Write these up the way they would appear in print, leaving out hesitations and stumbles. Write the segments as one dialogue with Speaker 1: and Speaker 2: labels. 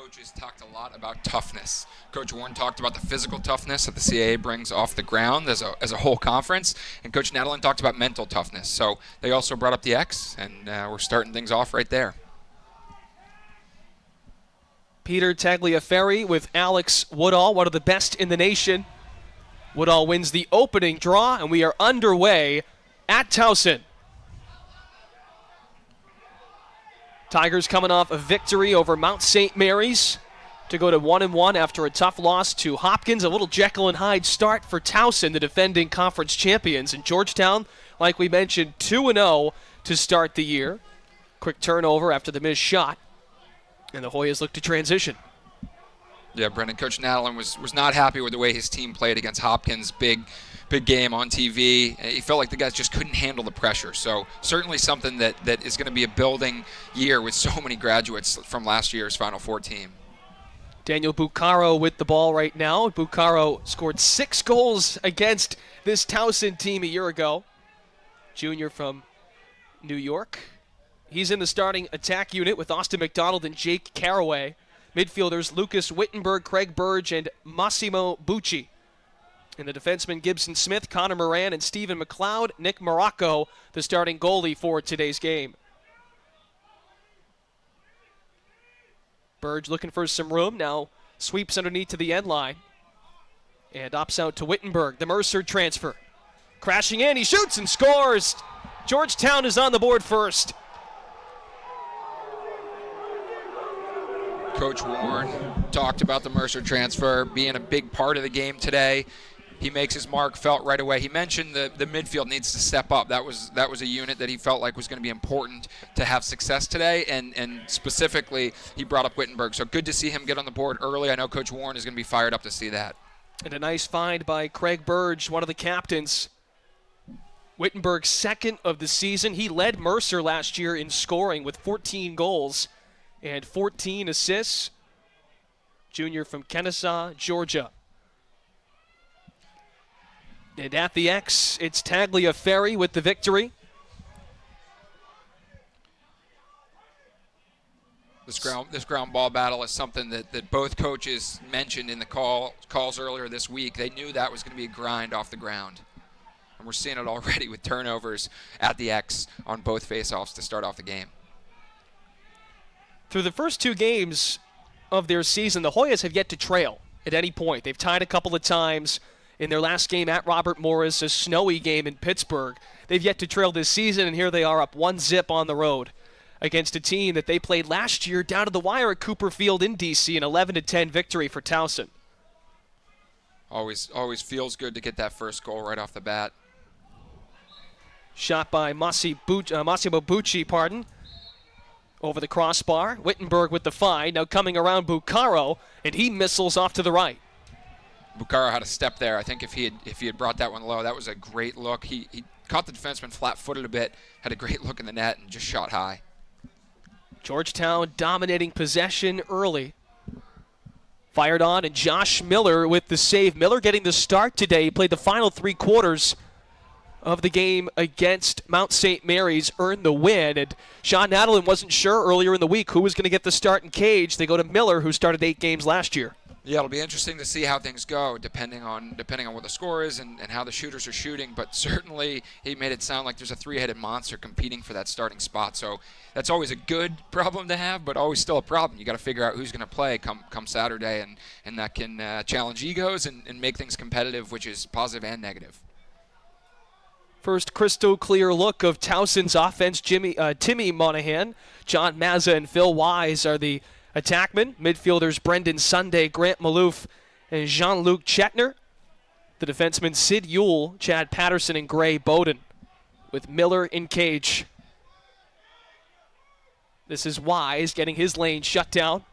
Speaker 1: coaches talked a lot about toughness. Coach Warren talked about the physical toughness that the CAA brings off the ground as a whole conference, and Coach Nadalin talked about mental toughness. So they also brought up the X, and we're starting things off right there.
Speaker 2: Peter Tagliaferri with Alex Woodall, one of the best in the nation. Woodall wins the opening draw, and we are underway at Towson. Tigers coming off a victory over Mount St. Mary's to go to 1-1 after a tough loss to Hopkins. A little Jekyll and Hyde start for Towson, the defending conference champions. And Georgetown, like we mentioned, 2-0 to start the year. Quick turnover after the missed shot. And the Hoyas look to transition.
Speaker 1: Yeah, Brendan, Coach Nadalin was not happy with the way his team played against Hopkins. Big game on TV. He felt like the guys just couldn't handle the pressure. So certainly something that is going to be a building year with so many graduates from last year's Final Four team.
Speaker 2: Daniel Buccaro with the ball right now. Buccaro scored 6 goals against this Towson team a year ago. Junior from New York. He's in the starting attack unit with Austin McDonald and Jake Caraway. Midfielders Lucas Wittenberg, Craig Burge, and Massimo Bucci. And the defensemen Gibson Smith, Connor Moran, and Stephen McLeod. Nick Morocco, the starting goalie for today's game. Burge looking for some room. Now sweeps underneath to the end line. And opts out to Wittenberg, the Mercer transfer. Crashing in, he shoots and scores. Georgetown is on the board first.
Speaker 1: Coach Warren talked about the Mercer transfer being a big part of the game today. He makes his mark felt right away. He mentioned the midfield needs to step up. That was a unit that he felt like was going to be important to have success today, and specifically he brought up Wittenberg. So good to see him get on the board early. I know Coach Warren is going to be fired up to see that.
Speaker 2: And a nice find by Craig Burge, one of the captains. Wittenberg, second of the season. He led Mercer last year in scoring with 14 goals and 14 assists. Junior from Kennesaw, Georgia. And at the X, it's Tagliaferri with the victory.
Speaker 1: This ground ball battle is something that both coaches mentioned in the calls earlier this week. They knew that was going to be a grind off the ground. And we're seeing it already with turnovers at the X on both faceoffs to start off the game.
Speaker 2: Through the first 2 games of their season, the Hoyas have yet to trail at any point. They've tied a couple of times. In their last game at Robert Morris, a snowy game in Pittsburgh. They've yet to trail this season, and here they are up 1-0 on the road against a team that they played last year down to the wire at Cooper Field in D.C., an 11-10 victory for Towson.
Speaker 1: Always feels good to get that first goal right off the bat.
Speaker 2: Shot by Massimo Bucci, over the crossbar. Wittenberg with the find, now coming around Buccaro, and he missiles off to the right.
Speaker 1: Buccaro had a step there. I think if he had brought that one low, that was a great look. He caught the defenseman flat-footed a bit, had a great look in the net, and just shot high.
Speaker 2: Georgetown dominating possession early. Fired on, and Josh Miller with the save. Miller getting the start today. He played the final 3 quarters of the game against Mount St. Mary's, earned the win. And Sean Nadalin wasn't sure earlier in the week who was going to get the start in cage. They go to Miller, who started 8 games last year.
Speaker 1: Yeah, it'll be interesting to see how things go, depending on what the score is and how the shooters are shooting. But certainly, he made it sound like there's a 3-headed monster competing for that starting spot. So that's always a good problem to have, but always still a problem. You got to figure out who's going to play come Saturday, and that can challenge egos and make things competitive, which is positive and negative.
Speaker 2: First crystal clear look of Towson's offense. Timmy Monahan, John Mazza, and Phil Wise are the attackmen. Midfielders Brendan Sunday, Grant Maloof, and Jean-Luc Chetner. The defensemen Sid Yule, Chad Patterson, and Gray Bowden, with Miller in cage. This is Wise getting his lane shut down.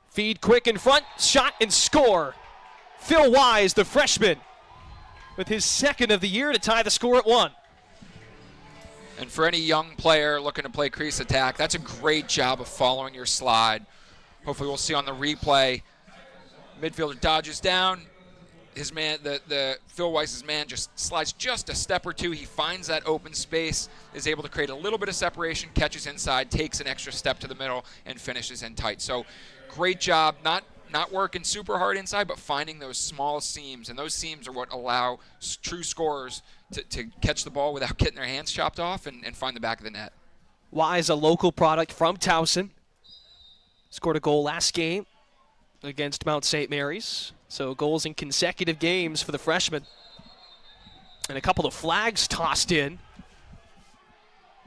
Speaker 2: Feed quick in front, shot and score. Phil Wise, the freshman, with his second of the year to tie the score at 1.
Speaker 1: And for any young player looking to play crease attack, that's a great job of following your slide. Hopefully we'll see on the replay. Midfielder dodges down, his man, the Phil Weiss's man, just slides just a step or two. He finds that open space, is able to create a little bit of separation, catches inside, takes an extra step to the middle, and finishes in tight. So great job, not working super hard inside, but finding those small seams, and those seams are what allow true scorers to catch the ball without getting their hands chopped off and find the back of the net.
Speaker 2: Wise, a local product from Towson, scored a goal last game against Mount St. Mary's. So goals in consecutive games for the freshman. And a couple of flags tossed in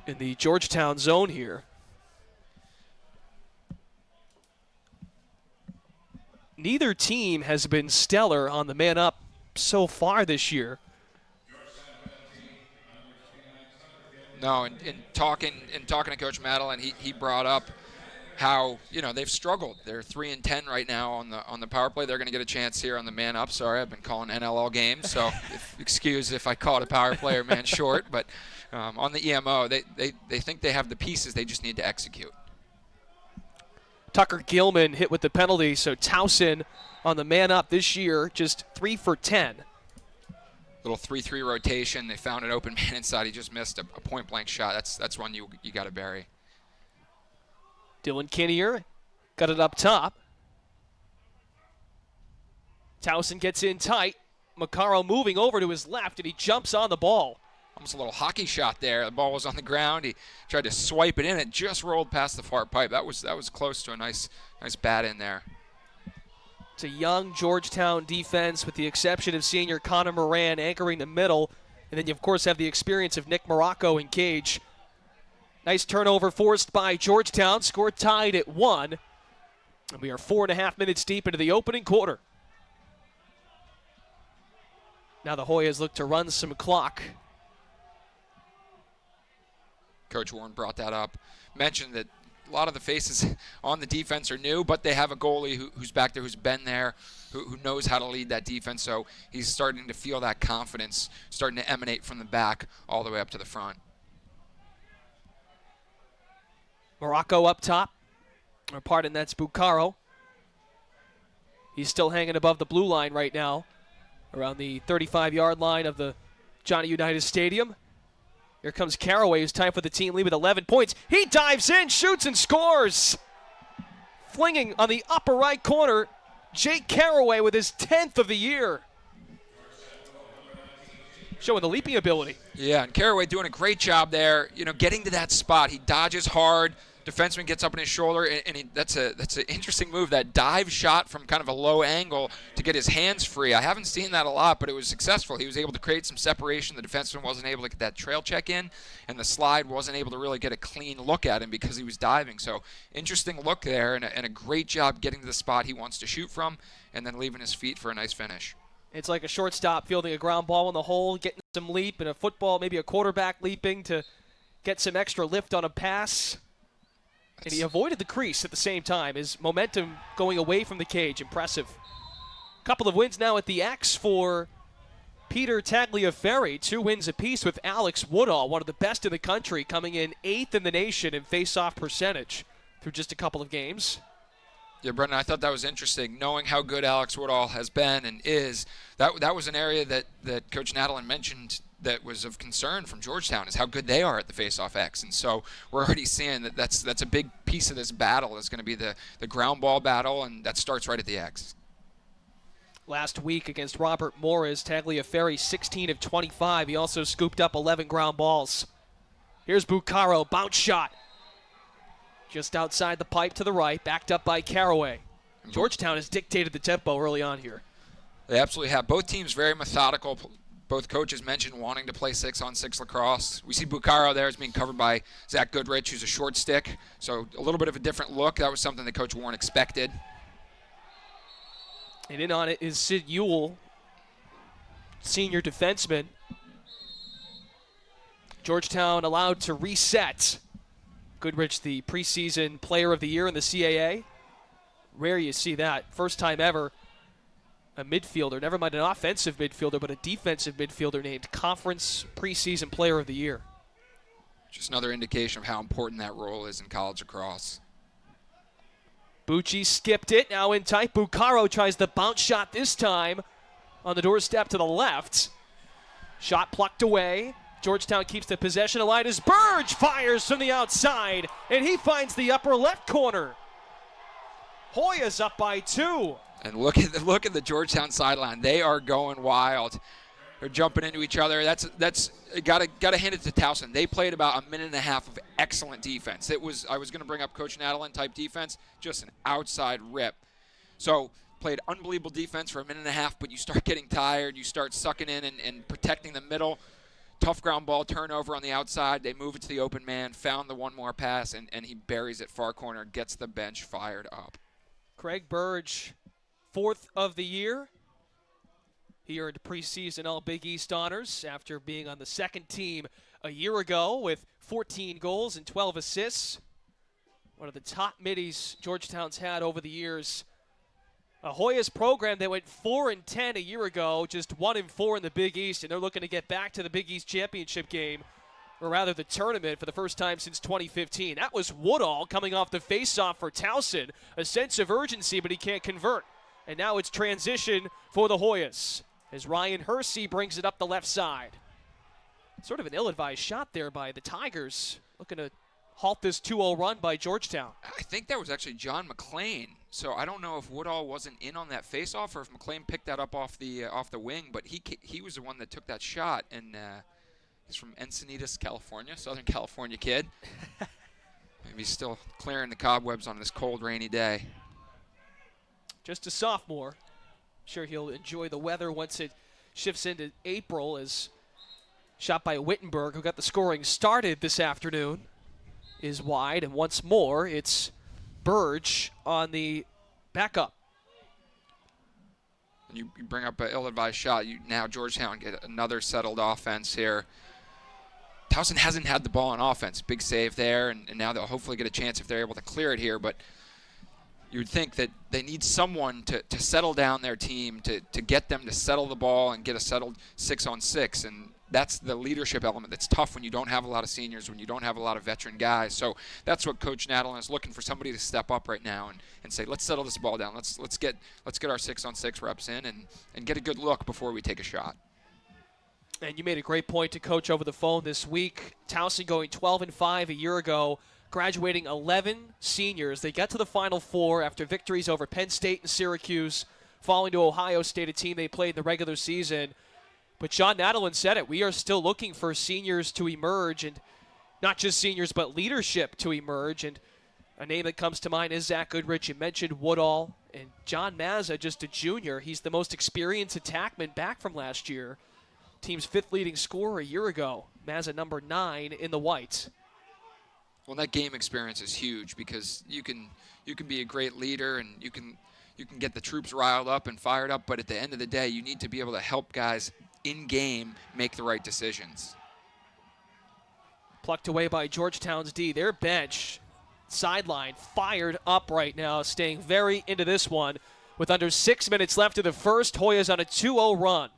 Speaker 2: the Georgetown zone here. Neither team has been stellar on the man up so far this year.
Speaker 1: No, in talking to Coach Madeline, he brought up how they've struggled. They're 3-10 right now on the power play. They're going to get a chance here on the man up. Sorry, I've been calling NLL games, so excuse if I call it a power play or man short. But on the EMO, they think they have the pieces. They just need to execute.
Speaker 2: Tucker Gilman hit with the penalty, so Towson on the man up this year, just 3 for 10.
Speaker 1: Little 3-3 rotation. They found an open man inside. He just missed a point-blank shot. That's one you got to bury.
Speaker 2: Dylan Kinnear got it up top. Towson gets in tight. Buccaro moving over to his left, and he jumps on the ball.
Speaker 1: Almost a little hockey shot there. The ball was on the ground. He tried to swipe it in. It just rolled past the far pipe. That was close to a nice bat in there.
Speaker 2: It's a young Georgetown defense with the exception of senior Connor Moran anchoring the middle. And then you, of course, have the experience of Nick Morocco in cage. Nice turnover forced by Georgetown. Score tied at 1. And we are 4.5 minutes deep into the opening quarter. Now the Hoyas look to run some clock.
Speaker 1: Coach Warren brought that up. Mentioned that a lot of the faces on the defense are new, but they have a goalie who's back there, who's been there, who knows how to lead that defense. So he's starting to feel that confidence starting to emanate from the back all the way up to the front.
Speaker 2: Morocco up top. Or pardon, that's Buccaro. He's still hanging above the blue line right now, around the 35-yard line of the Johnny Unitas Stadium. Here comes Caraway, who's time for the team lead with 11 points. He dives in, shoots, and scores. Flinging on the upper right corner, Jake Caraway with his 10th of the year. Showing the leaping ability.
Speaker 1: Yeah, and Caraway doing a great job there, getting to that spot. He dodges hard. Defenseman gets up on his shoulder, and that's an interesting move, that dive shot from kind of a low angle to get his hands free. I haven't seen that a lot, but it was successful. He was able to create some separation. The defenseman wasn't able to get that trail check in, and the slide wasn't able to really get a clean look at him because he was diving. So interesting look there, and a great job getting to the spot he wants to shoot from, and then leaving his feet for a nice finish.
Speaker 2: It's like a shortstop fielding a ground ball in the hole, getting some leap, and a football, maybe a quarterback leaping to get some extra lift on a pass. And he avoided the crease at the same time. His momentum going away from the cage. Impressive. Couple of wins now at the X for Peter Tagliaferri. 2 wins apiece with Alex Woodall, one of the best in the country, coming in 8th in the nation in face-off percentage through just a couple of games.
Speaker 1: Yeah, Brendan, I thought that was interesting. Knowing how good Alex Woodall has been and is, that was an area that Coach Nadalin mentioned that was of concern from Georgetown, is how good they are at the face-off X. And so we're already seeing that's a big piece of this battle is going to be the ground ball battle, and that starts right at the X.
Speaker 2: Last week against Robert Morris, Tagliaferri 16 of 25. He also scooped up 11 ground balls. Here's Buccaro, bounce shot. Just outside the pipe to the right, backed up by Caraway. Georgetown has dictated the tempo early on here.
Speaker 1: They absolutely have. Both teams very methodical. Both coaches mentioned wanting to play 6-on-6 lacrosse. We see Buccaro there as being covered by Zach Goodrich, who's a short stick. So a little bit of a different look. That was something that Coach Warren expected.
Speaker 2: And in on it is Sid Ewell, senior defenseman. Georgetown allowed to reset. Goodrich, the preseason player of the year in the CAA. Rare you see that. First time ever a midfielder, never mind an offensive midfielder, but a defensive midfielder named Conference Preseason Player of the Year.
Speaker 1: Just another indication of how important that role is in college lacrosse.
Speaker 2: Bucci skipped it, now in tight. Buccaro tries the bounce shot this time. on the doorstep to the left. Shot plucked away. Georgetown keeps the possession alive as Burge fires from the outside, and he finds the upper left corner. Hoya's up by 2.
Speaker 1: And look at the Georgetown sideline. They are going wild. They're jumping into each other. That's gotta hand it to Towson. They played about a minute and a half of excellent defense. I was going to bring up Coach Nadalin type defense, just an outside rip. So played unbelievable defense for a minute and a half, but you start getting tired. You start sucking in and protecting the middle. Tough ground ball turnover on the outside. They move it to the open man, found the one more pass, and he buries it far corner, gets the bench fired up.
Speaker 2: Craig Burge, 4th of the year. He earned preseason All-Big East honors after being on the second team a year ago with 14 goals and 12 assists. One of the top middies Georgetown's had over the years. Hoya's program that went 4-10 a year ago, just 1-4 in the Big East, and they're looking to get back to the Big East championship game, or rather the tournament, for the first time since 2015. That was Woodall coming off the face-off for Towson. A sense of urgency, but he can't convert. And now it's transition for the Hoyas as Ryan Hersey brings it up the left side. Sort of an ill-advised shot there by the Tigers, looking to halt this 2-0 run by Georgetown.
Speaker 1: I think that was actually John McClain. So I don't know if Woodall wasn't in on that face-off or if McClain picked that up off the wing, but he was the one that took that shot, and he's from Encinitas, California, Southern California kid. Maybe he's still clearing the cobwebs on this cold, rainy day.
Speaker 2: Just a sophomore. Sure he'll enjoy the weather once it shifts into April, as shot by Wittenberg, who got the scoring started this afternoon, is wide, and once more it's Burge on the backup.
Speaker 1: You bring up an ill-advised shot. Now Georgetown get another settled offense here. Towson hasn't had the ball on offense. Big save there, and now they'll hopefully get a chance if they're able to clear it here. But you would think that they need someone to settle down their team, to get them to settle the ball and get a settled 6-on-6. And that's the leadership element that's tough when you don't have a lot of seniors, when you don't have a lot of veteran guys. So that's what Coach Nadalin is looking for, somebody to step up right now and say, let's settle this ball down. Let's get our 6-on-6 reps in and get a good look before we take a shot.
Speaker 2: And you made a great point to Coach over the phone this week. Towson going 12-5 a year ago, graduating 11 seniors. They got to the Final Four after victories over Penn State and Syracuse, falling to Ohio State, a team they played in the regular season. But John Nadalin said it. We are still looking for seniors to emerge, and not just seniors, but leadership to emerge. And a name that comes to mind is Zach Goodrich. You mentioned Woodall. And John Mazza, just a junior. He's the most experienced attackman back from last year. Team's 5th leading scorer a year ago. Mazza number 9 in the whites.
Speaker 1: Well, that game experience is huge because you can be a great leader and you can get the troops riled up and fired up, but at the end of the day, you need to be able to help guys in game make the right decisions.
Speaker 2: Plucked away by Georgetown's D. Their bench sideline fired up right now, staying very into this one. With under 6 minutes left of the first, Hoya's on a 2-0 run.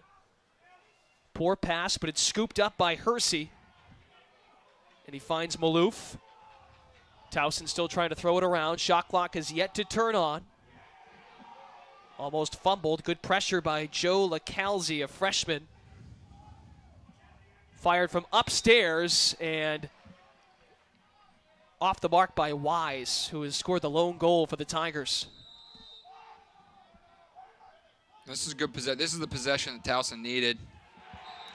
Speaker 2: Poor pass, but it's scooped up by Hersey. And he finds Maloof. Towson still trying to throw it around. Shot clock has yet to turn on. Almost fumbled. Good pressure by Joe LaCalzi, a freshman. Fired from upstairs and off the mark by Wise, who has scored the lone goal for the Tigers.
Speaker 1: This is a good possession. This is the possession that Towson needed.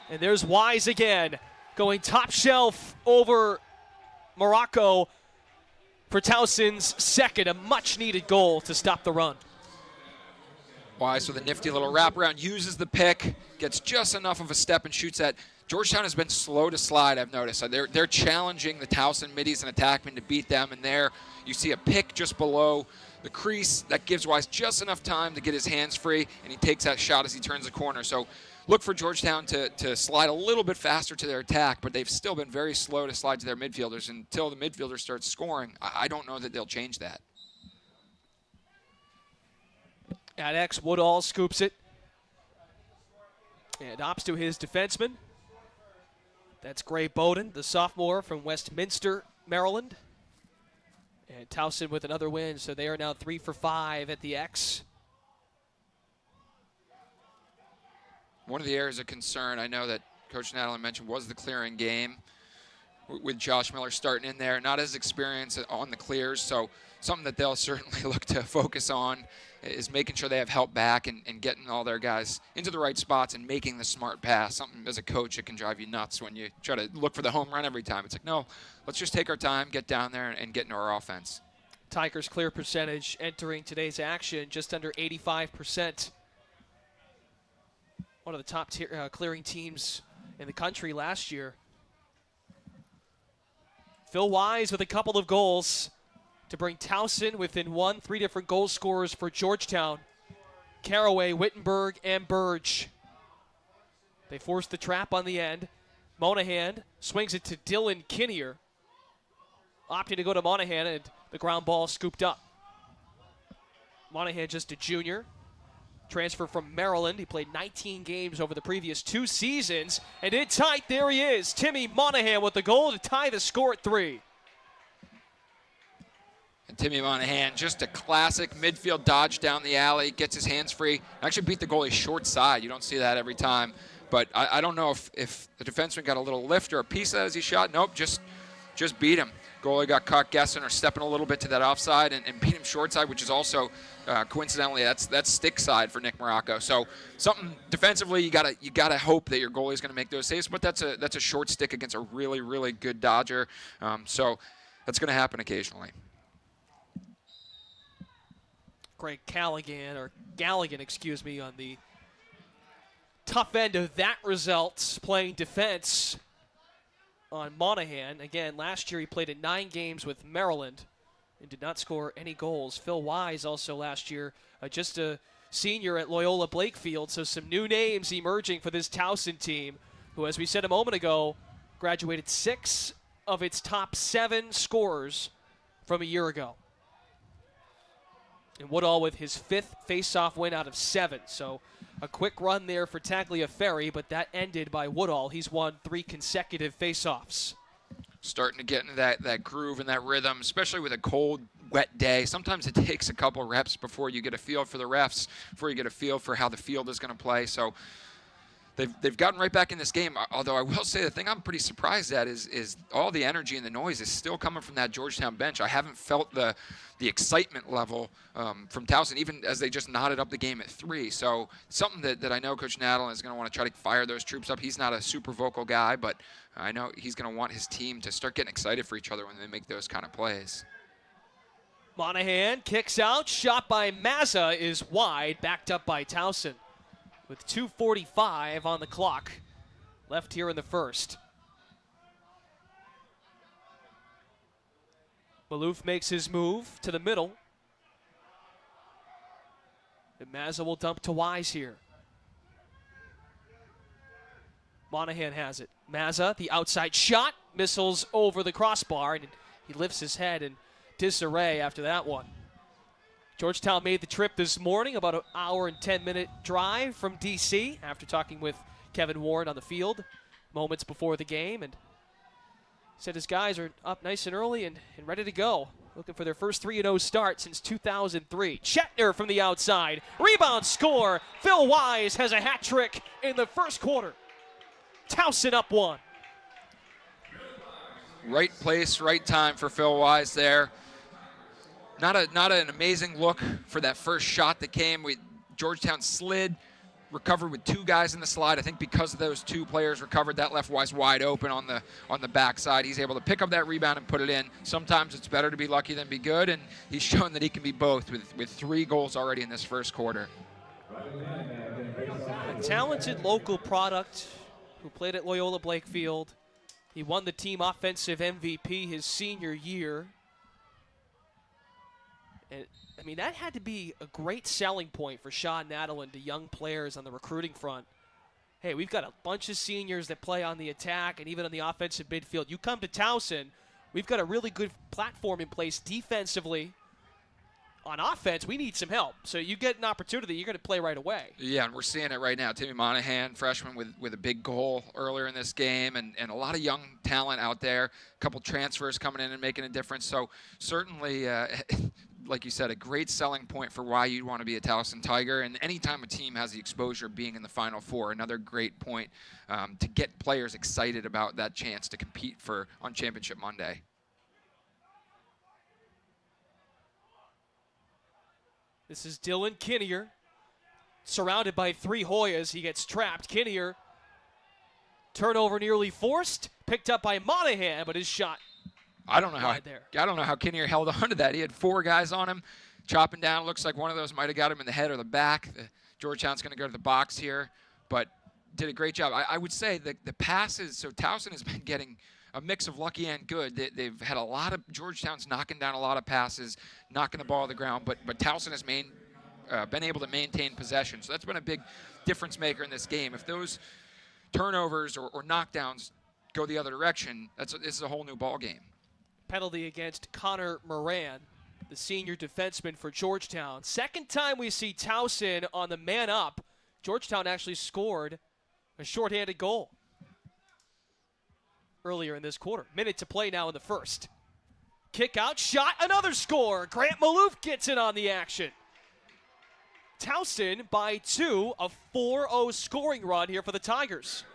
Speaker 2: And there's Wise again, going top shelf over Morocco for Towson's second, a much-needed goal to stop the run.
Speaker 1: Wise with a nifty little wraparound, uses the pick, gets just enough of a step and shoots at. Georgetown has been slow to slide, I've noticed. They're challenging the Towson middies and attackmen to beat them, and there you see a pick just below the crease. That gives Wise just enough time to get his hands free, and he takes that shot as he turns the corner. So look for Georgetown to slide a little bit faster to their attack, but they've still been very slow to slide to their midfielders. Until the midfielder starts scoring, I don't know that they'll change that.
Speaker 2: At X, Woodall scoops it and opts to his defenseman. That's Gray Bowden, the sophomore from Westminster, Maryland. And Towson with another win, so they are now 3 for 5 at the X.
Speaker 1: One of the areas of concern I know that Coach Nadler mentioned was the clearing game with Josh Miller starting in there. Not as experienced on the clears, so something that they'll certainly look to focus on is making sure they have help back and getting all their guys into the right spots and making the smart pass. Something as a coach, it can drive you nuts when you try to look for the home run every time. It's like, no, let's just take our time, get down there, and get into our offense.
Speaker 2: Tigers' clear percentage entering today's action just under 85%. One of the top tier, clearing teams in the country last year. Phil Wise with a couple of goals to bring Towson within one. 3 different goal scorers for Georgetown. Caraway, Wittenberg, and Burge. They forced the trap on the end. Monahan swings it to Dylan Kinnear. Opting to go to Monahan, and the ground ball scooped up. Monahan just a junior. Transfer from Maryland. He played 19 games over the previous 2 seasons. And in tight, there he is. Timmy Monahan with the goal to tie the score at 3.
Speaker 1: And Timmy Monahan, just a classic midfield dodge down the alley, gets his hands free. Actually beat the goalie short side. You don't see that every time. But I don't know if the defenseman got a little lift or a piece of that as he shot. Nope, just beat him. Goalie got caught guessing or stepping a little bit to that offside and beat him short side, which is also coincidentally that's stick side for Nick Morocco. So something defensively, you gotta hope that your goalie's going to make those saves. But that's a short stick against a really, really good dodger. So that's going to happen occasionally.
Speaker 2: Greg Galligan, on the tough end of that result, playing defense on Monahan. Again, last year he played in 9 games with Maryland and did not score any goals. Phil Wise also last year, just a senior at Loyola Blakefield, so some new names emerging for this Towson team, who, as we said a moment ago, graduated 6 of its top 7 scorers from a year ago. And Woodall with his 5th face-off win out of 7. So a quick run there for Tagliaferri, but that ended by Woodall. He's won 3 consecutive face-offs.
Speaker 1: Starting to get into that groove and that rhythm, especially with a cold, wet day. Sometimes it takes a couple reps before you get a feel for the refs, before you get a feel for how the field is going to play. So they've gotten right back in this game. Although I will say the thing I'm pretty surprised at is all the energy and the noise is still coming from that Georgetown bench. I haven't felt the excitement level from Towson, even as they just knotted up the game at 3. So something that I know Coach Nadel is going to want to try to fire those troops up. He's not a super vocal guy, but I know he's going to want his team to start getting excited for each other when they make those kind of plays.
Speaker 2: Monahan kicks out, shot by Mazza is wide, backed up by Towson with 2:45 on the clock left here in the first. Maloof makes his move to the middle. And Mazza will dump to Wise here. Monahan has it. Mazza, the outside shot, missiles over the crossbar, and he lifts his head in disarray after that one. Georgetown made the trip this morning, about an hour and 10-minute drive from D.C. after talking with Kevin Warren on the field moments before the game, and said his guys are up nice and early and ready to go. Looking for their first 3-0 start since 2003. Chetner from the outside. Rebound score. Phil Wise has a hat trick in the first quarter. Towson up 1.
Speaker 1: Right place, right time for Phil Wise there. Not an amazing look for that first shot that came. Georgetown slid, recovered with 2 guys in the slide. I think because of those 2 players recovered, that left Wise wide open on the backside. He's able to pick up that rebound and put it in. Sometimes it's better to be lucky than be good, and he's shown that he can be both with 3 goals already in this first quarter.
Speaker 2: A talented local product who played at Loyola Blakefield. He won the team offensive MVP his senior year. And, I mean, that had to be a great selling point for Sean Nadeland to young players on the recruiting front. Hey, we've got a bunch of seniors that play on the attack and even on the offensive midfield. You come to Towson, we've got a really good platform in place defensively, on offense, we need some help. So you get an opportunity, you're going to play right away.
Speaker 1: Yeah, and we're seeing it right now. Timmy Monahan, freshman with a big goal earlier in this game, and a lot of young talent out there. A couple transfers coming in and making a difference. So certainly, like you said, a great selling point for why you'd want to be a Towson Tiger. And anytime a team has the exposure being in the Final Four, another great point to get players excited about that chance to compete on Championship Monday.
Speaker 2: This is Dylan Kinnear, surrounded by 3 Hoyas. He gets trapped. Kinnear, turnover nearly forced, picked up by Monahan, but his shot.
Speaker 1: I don't know how Kinnear held on to that. He had 4 guys on him, chopping down. Looks like one of those might have got him in the head or the back. Georgetown's going to go to the box here, but did a great job. I would say that the passes. So Towson has been getting a mix of lucky and good. They've had a lot of Georgetown's knocking down a lot of passes, knocking the ball to the ground, but Towson has been able to maintain possession. So that's been a big difference maker in this game. If those turnovers or knockdowns go the other direction, this is a whole new ball game.
Speaker 2: Penalty against Connor Moran, the senior defenseman for Georgetown. Second time we see Towson on the man up. Georgetown actually scored a shorthanded goal earlier in this quarter. Minute to play now in the first. Kick out, shot, another score. Grant Maloof gets in on the action. Towson by 2, a 4-0 scoring run here for the Tigers.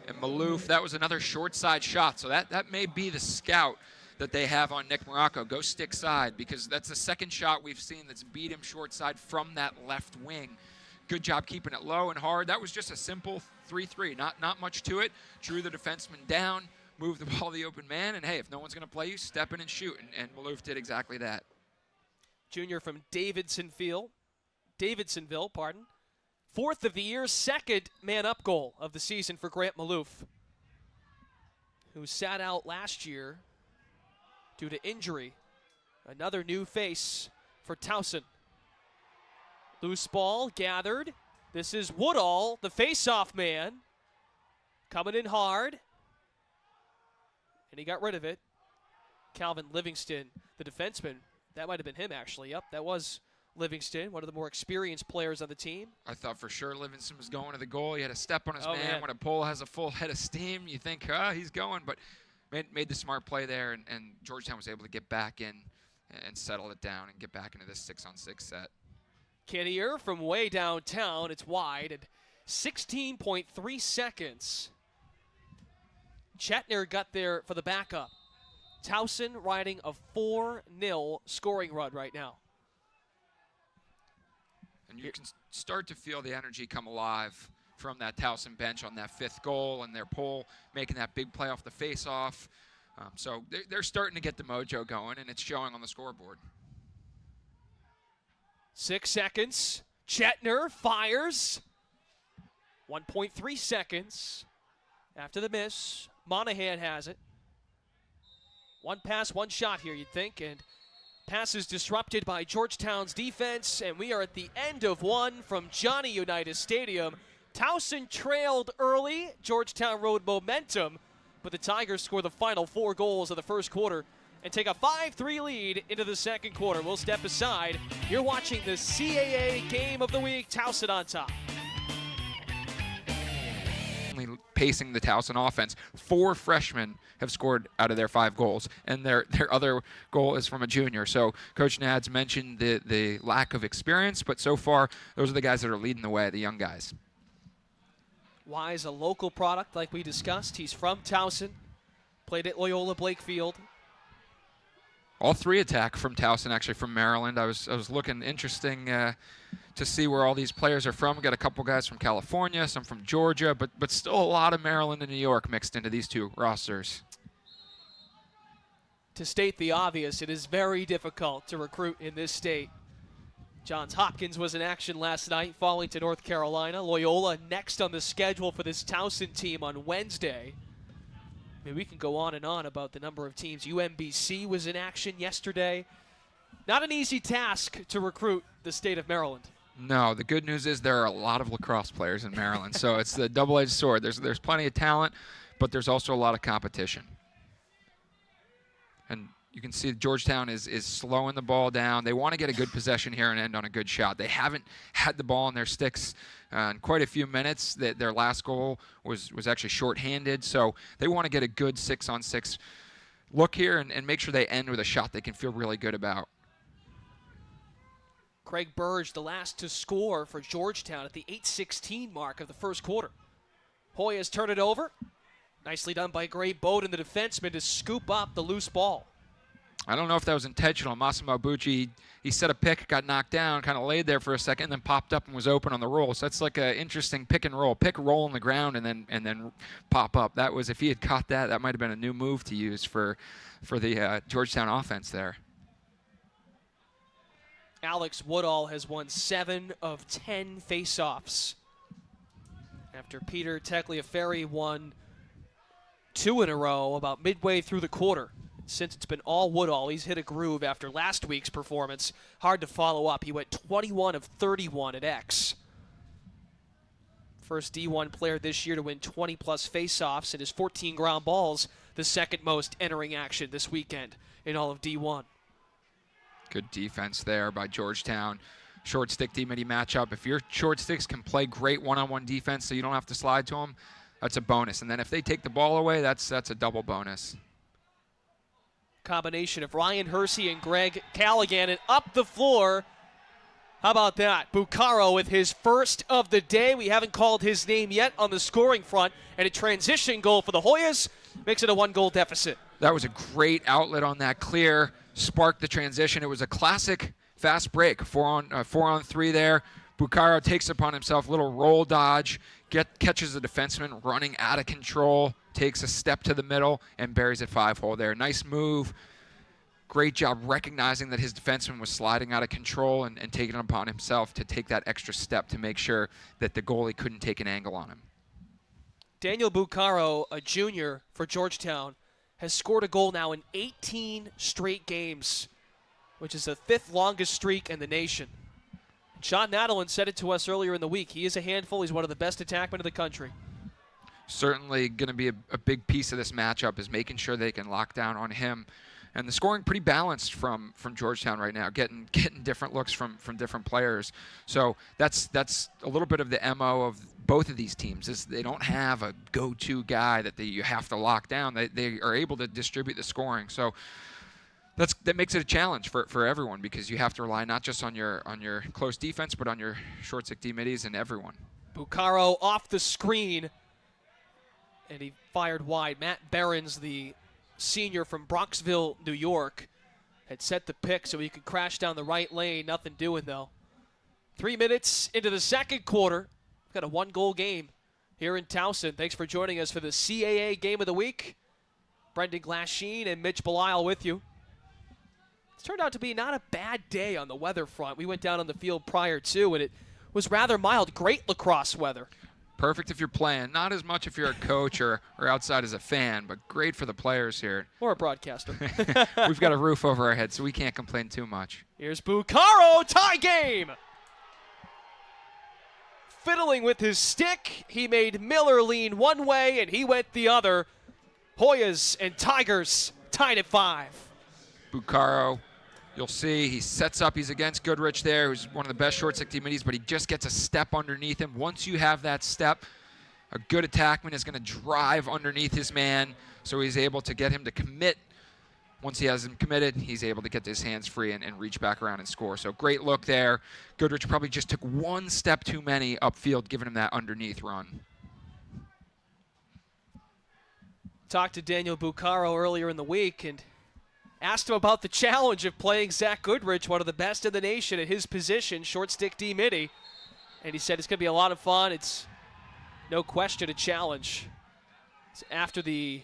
Speaker 1: And Maloof, that was another short side shot. So that may be the scout that they have on Nick Morocco. Go stick side, because that's the second shot we've seen that's beat him short side from that left wing. Good job keeping it low and hard. That was just a simple 3-3, not much to it. Drew the defenseman down, moved the ball to the open man, and hey, if no one's going to play you, step in and shoot. And Maloof did exactly that.
Speaker 2: Junior from Davidsonville, 4th of the year, second man-up goal of the season for Grant Maloof, who sat out last year due to injury. Another new face for Towson. Loose ball gathered. This is Woodall, the face-off man, coming in hard, and he got rid of it. Calvin Livingston, the defenseman. That might have been him, actually. Yep, that was Livingston, one of the more experienced players on the team.
Speaker 1: I thought for sure Livingston was going to the goal. He had a step on his man. When a pole has a full head of steam, you think, he's going. But made the smart play there, and Georgetown was able to get back in and settle it down and get back into this 6-on-6 set.
Speaker 2: Kinnear from way downtown. It's wide at 16.3 seconds. Chetner got there for the backup. Towson riding a 4-0 scoring run right now.
Speaker 1: And you can start to feel the energy come alive from that Towson bench on that 5th goal, and their pole making that big play off the face-off. So they're starting to get the mojo going, and it's showing on the scoreboard.
Speaker 2: 6 seconds. Chetner fires. 1.3 seconds after the miss. Monahan has it. One pass, one shot here, you'd think, and passes disrupted by Georgetown's defense, and we are at the end of one from Johnny Unitas Stadium. Towson trailed early. Georgetown rode momentum, but the Tigers score the final 4 goals of the first quarter and take a 5-3 lead into the second quarter. We'll step aside. You're watching the CAA Game of the Week. Towson on top.
Speaker 1: Pacing the Towson offense. 4 freshmen have scored out of their 5 goals, and their other goal is from a junior. So Coach Nads mentioned the lack of experience, but so far those are the guys that are leading the way, the young guys.
Speaker 2: Wise, a local product like we discussed. He's from Towson, played at Loyola Blakefield.
Speaker 1: All 3 attack from Towson, actually from Maryland. I was looking interesting to see where all these players are from. We got a couple guys from California, some from Georgia, but still a lot of Maryland and New York mixed into these 2 rosters.
Speaker 2: To state the obvious, it is very difficult to recruit in this state. Johns Hopkins was in action last night, falling to North Carolina. Loyola next on the schedule for this Towson team on Wednesday. I mean, we can go on and on about the number of teams. UMBC was in action yesterday. Not an easy task to recruit the state of Maryland.
Speaker 1: No, the good news is there are a lot of lacrosse players in Maryland, so it's the double-edged sword. There's plenty of talent, but there's also a lot of competition. And you can see Georgetown is slowing the ball down. They want to get a good possession here and end on a good shot. They haven't had the ball in their sticks in quite a few minutes. Their last goal was actually shorthanded, so they want to get a good 6-on-6 look here and make sure they end with a shot they can feel really good about.
Speaker 2: Craig Burge, the last to score for Georgetown at the 8:16 mark of the first quarter. Hoyas turn it over. Nicely done by Gray Bowden, the defenseman, to scoop up the loose ball.
Speaker 1: I don't know if that was intentional. Massimo Bucci, he set a pick, got knocked down, kind of laid there for a second, and then popped up and was open on the roll. So that's like an interesting pick and roll. Pick, roll on the ground, and then pop up. That was, if he had caught that, that might have been a new move to use for the Georgetown offense there.
Speaker 2: Alex Woodall has won 7 of 10 faceoffs after Peter Tagliaferri won 2 in a row about midway through the quarter. Since it's been all Woodall, he's hit a groove after last week's performance. Hard to follow up. He went 21 of 31 at X. First D1 player this year to win 20-plus faceoffs, and his 14 ground balls, the second most entering action this weekend in all of D1.
Speaker 1: Good defense there by Georgetown. Short stick D-midi matchup. If your short sticks can play great one-on-one defense so you don't have to slide to them, that's a bonus. And then if they take the ball away, that's a double bonus.
Speaker 2: Combination of Ryan Hersey and Greg Callaghan, and up the floor. How about that? Buccaro with his first of the day. We haven't called his name yet on the scoring front, and a transition goal for the Hoyas makes it a 1-goal deficit.
Speaker 1: That was a great outlet on that clear, sparked the transition. It was a classic fast break, 4-on-3 there. Buccaro takes upon himself a little roll dodge, catches the defenseman running out of control, takes a step to the middle, and buries it 5-hole there. Nice move. Great job recognizing that his defenseman was sliding out of control and taking it upon himself to take that extra step to make sure that the goalie couldn't take an angle on him.
Speaker 2: Daniel Buccaro, a junior for Georgetown, has scored a goal now in 18 straight games, which is the 5th longest streak in the nation. Sean Nadelin said it to us earlier in the week. He is a handful. He's one of the best attackmen in the country.
Speaker 1: Certainly going to be a big piece of this matchup is making sure they can lock down on him. And the scoring pretty balanced from Georgetown right now, getting different looks from different players. So that's a little bit of the MO of both of these teams, is they don't have a go-to guy that you have to lock down. They are able to distribute the scoring. So that makes it a challenge for everyone, because you have to rely not just on your close defense, but on your short stick D-middies and everyone.
Speaker 2: Buccaro off the screen, and he fired wide. Matt Behrens, the senior from Bronxville, New York, had set the pick so he could crash down the right lane. Nothing doing, though. 3 minutes into the second quarter. We've got a 1-goal game here in Towson. Thanks for joining us for the CAA Game of the Week. Brendan Glasheen and Mitch Belisle with you. It's turned out to be not a bad day on the weather front. We went down on the field prior to, and it was rather mild. Great lacrosse weather.
Speaker 1: Perfect if you're playing. Not as much if you're a coach or outside as a fan, but great for the players here.
Speaker 2: Or a broadcaster.
Speaker 1: We've got a roof over our heads, so we can't complain too much.
Speaker 2: Here's Buccaro, tie game! Fiddling with his stick, he made Miller lean one way, and he went the other. Hoyas and Tigers tied at 5.
Speaker 1: Buccaro, you'll see he sets up. He's against Goodrich there, who's one of the best short stick D-middies, but he just gets a step underneath him. Once you have that step, a good attackman is going to drive underneath his man, so he's able to get him to commit. Once he has him committed, he's able to get his hands free and reach back around and score. So great look there. Goodrich probably just took one step too many upfield, giving him that underneath run.
Speaker 2: Talked to Daniel Buccaro earlier in the week and asked him about the challenge of playing Zach Goodrich, one of the best in the nation at his position, short stick D-midi. And he said it's going to be a lot of fun. It's no question a challenge. It's after the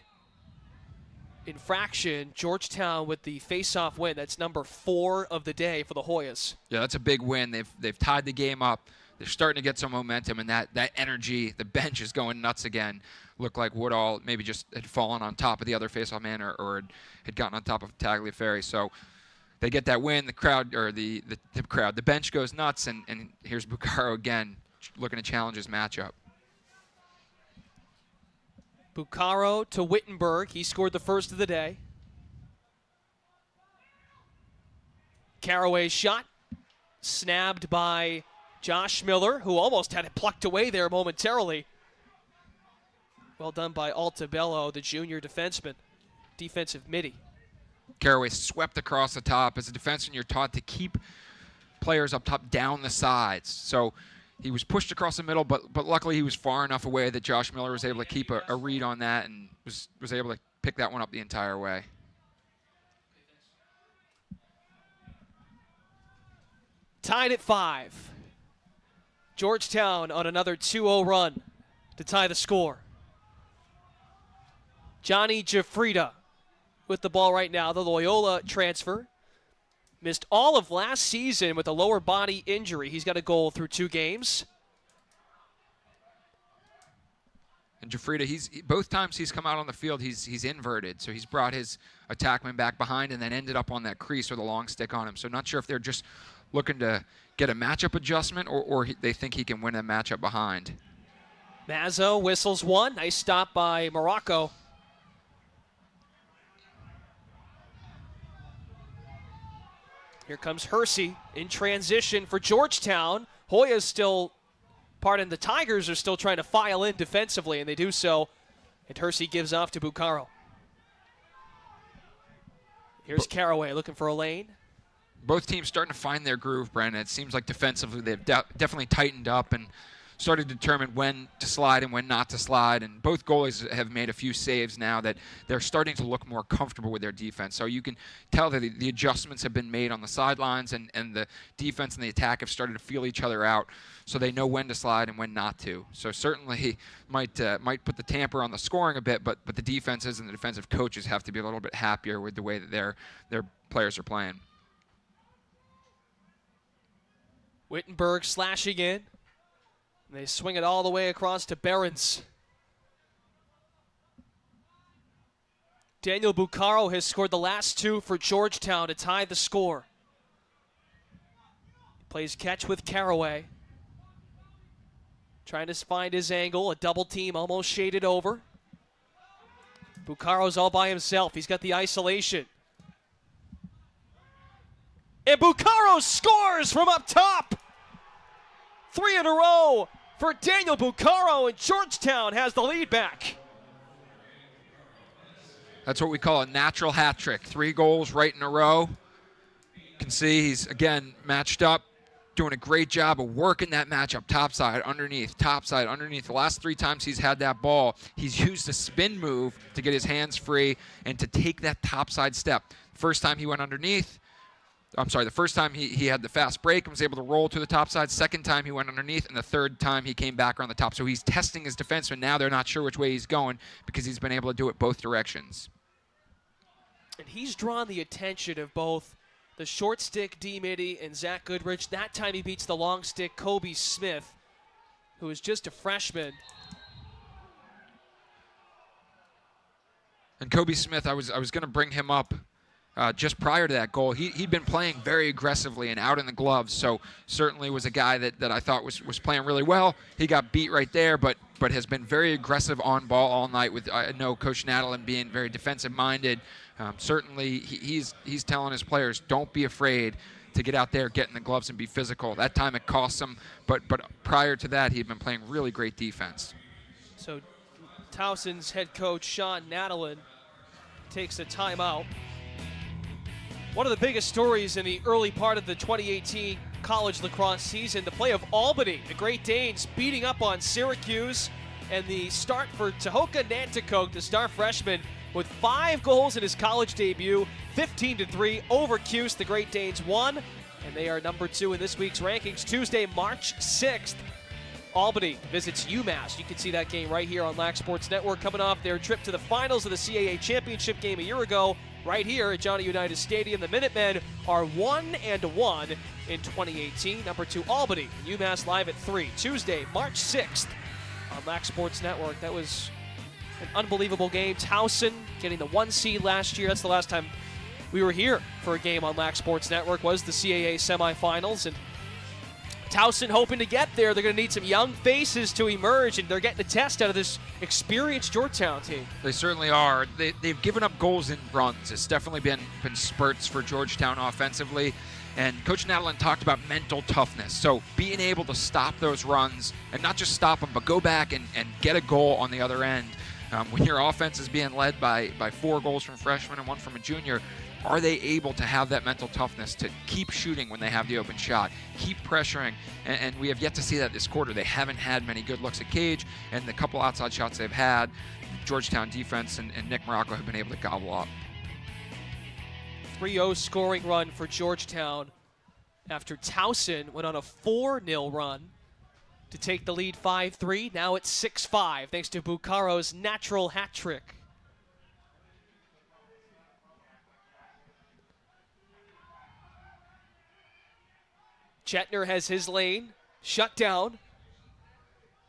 Speaker 2: infraction, Georgetown with the face-off win. That's number 4 of the day for the Hoyas.
Speaker 1: Yeah, that's a big win. They've tied the game up. They're starting to get some momentum, and that energy, the bench is going nuts again. Looked like Woodall maybe just had fallen on top of the other face-off man or had gotten on top of Tagliaferri. So they get that win. The crowd, or the bench goes nuts, and here's Buccaro again looking to challenge his matchup.
Speaker 2: Buccaro to Wittenberg. He scored the first of the day. Caraway's shot snabbed by Josh Miller, who almost had it plucked away there momentarily. Well done by Altabello, the junior defenseman, defensive midi.
Speaker 1: Caraway swept across the top. As a defenseman, you're taught to keep players up top down the sides. So he was pushed across the middle, but luckily he was far enough away that Josh Miller was able to keep a read on that and was able to pick that one up the entire way.
Speaker 2: Tied at 5. Georgetown on another 2-0 run to tie the score. Johnny Jafrida with the ball right now, the Loyola transfer. Missed all of last season with a lower body injury. He's got a goal through 2 games.
Speaker 1: And Jafrida, both times he's come out on the field, he's inverted. So he's brought his attackman back behind and then ended up on that crease with a long stick on him. So not sure if they're just looking to get a matchup adjustment or they think he can win a matchup behind.
Speaker 2: Mazzo whistles one. Nice stop by Morocco. Here comes Hersey in transition for Georgetown. Hoya's still, the Tigers are still trying to file in defensively, and they do so. And Hersey gives off to Buccaro. Here's Caraway looking for a lane.
Speaker 1: Both teams starting to find their groove, Brandon. It seems like defensively they've definitely tightened up and started to determine when to slide and when not to slide. And both goalies have made a few saves now that they're starting to look more comfortable with their defense. So you can tell that the adjustments have been made on the sidelines and the defense and the attack have started to feel each other out. So they know when to slide and when not to. So certainly he might put the tamper on the scoring a bit, but the defenses and the defensive coaches have to be a little bit happier with the way that their players are playing.
Speaker 2: Wittenberg slashing in. And they swing it all the way across to Behrens. Daniel Buccaro has scored the last 2 for Georgetown to tie the score. He plays catch with Caraway. Trying to find his angle. A double team almost shaded over. Buccaro's all by himself. He's got the isolation. And Buccaro scores from up top. 3 in a row for Daniel Buccaro, and Georgetown has the lead back.
Speaker 1: That's what we call a natural hat trick. 3 goals right in a row. You can see he's, again, matched up, doing a great job of working that matchup, topside, underneath, topside, underneath. The last 3 times he's had that ball, he's used a spin move to get his hands free and to take that topside step. First time he went underneath, the first time he had the fast break and was able to roll to the top side. Second time he went underneath, and the third time he came back around the top. So he's testing his defenseman. Now they're not sure which way he's going because he's been able to do it both directions.
Speaker 2: And he's drawn the attention of both the short stick D-Midi and Zach Goodrich. That time he beats the long stick Kobe Smith, who is just a freshman.
Speaker 1: And Kobe Smith, I was going to bring him up. Just prior to that goal, he'd been playing very aggressively and out in the gloves, so certainly was a guy that I thought was playing really well. He got beat right there, but has been very aggressive on ball all night with, I know, Coach Nadalin being very defensive-minded. Certainly he's telling his players, don't be afraid to get out there, get in the gloves, and be physical. That time it cost him, but prior to that, he'd been playing really great defense.
Speaker 2: So Towson's head coach, Sean Nadalin, takes a timeout. One of the biggest stories in the early part of the 2018 college lacrosse season, the play of Albany, the Great Danes beating up on Syracuse, and the start for Tehoka Nanticoke, the star freshman, with 5 goals in his college debut, 15-3 over Cuse. The Great Danes won, and they are number 2 in this week's rankings. Tuesday, March 6th, Albany visits UMass. You can see that game right here on Lax Sports Network, coming off their trip to the finals of the CAA championship game a year ago. Right here at Johnny Unitas Stadium, the Minutemen are 1-1 in 2018. Number 2, Albany. UMass live at 3. Tuesday, March 6th on Lax Sports Network. That was an unbelievable game. Towson getting the 1 seed last year. That's the last time we were here for a game on Lax Sports Network, was the CAA semifinals. And Towson hoping to get there. They're going to need some young faces to emerge, and they're getting a test out of this experienced Georgetown team.
Speaker 1: They certainly are. They've given up goals in runs. It's definitely been spurts for Georgetown offensively. And Coach Nadalin talked about mental toughness. So being able to stop those runs, and not just stop them, but go back and get a goal on the other end. When your offense is being led by 4 goals from freshmen and 1 from a junior, are they able to have that mental toughness to keep shooting when they have the open shot, keep pressuring? And we have yet to see that this quarter. They haven't had many good looks at cage, and the couple outside shots they've had, Georgetown defense and Nick Morocco have been able to gobble up.
Speaker 2: 3-0 scoring run for Georgetown after Towson went on a 4-0 run to take the lead 5-3. Now it's 6-5 thanks to Buccaro's natural hat trick. Chetner has his lane shut down.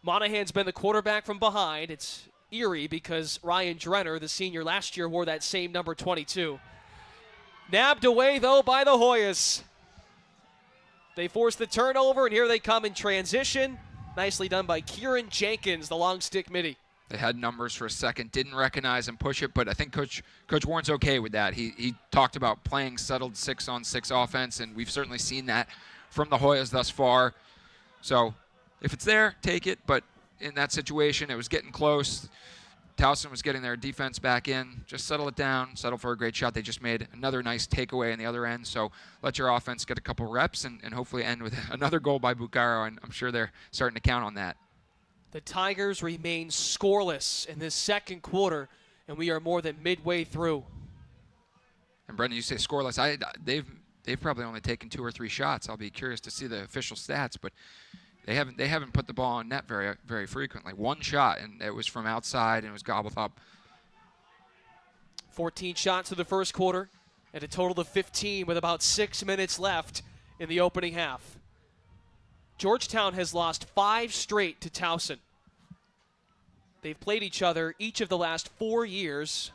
Speaker 2: Monahan's been the quarterback from behind. It's eerie because Ryan Drenner, the senior last year, wore that same number 22. Nabbed away, though, by the Hoyas. They force the turnover, and here they come in transition. Nicely done by Kieran Jenkins, the long stick midi.
Speaker 1: They had numbers for a second, didn't recognize and push it, but I think Coach Warren's okay with that. He talked about playing settled 6-on-6 offense, and we've certainly seen that from the Hoyas thus far. So if it's there, take it, but in that situation, it was getting close. Towson was getting their defense back in. Just settle it down, settle for a great shot. They just made another nice takeaway on the other end. So let your offense get a couple reps and hopefully end with another goal by Buccaro, and I'm sure they're starting to count on that.
Speaker 2: The Tigers remain scoreless in this second quarter, and we are more than midway through.
Speaker 1: And Brendan, you say scoreless. They've probably only taken 2 or 3 shots. I'll be curious to see the official stats, but they haven't put the ball on net very, very frequently. 1 shot, and it was from outside, and it was gobbled up.
Speaker 2: 14 shots in the first quarter, and a total of 15 with about 6 minutes left in the opening half. Georgetown has lost 5 straight to Towson. They've played each other each of the last 4 years.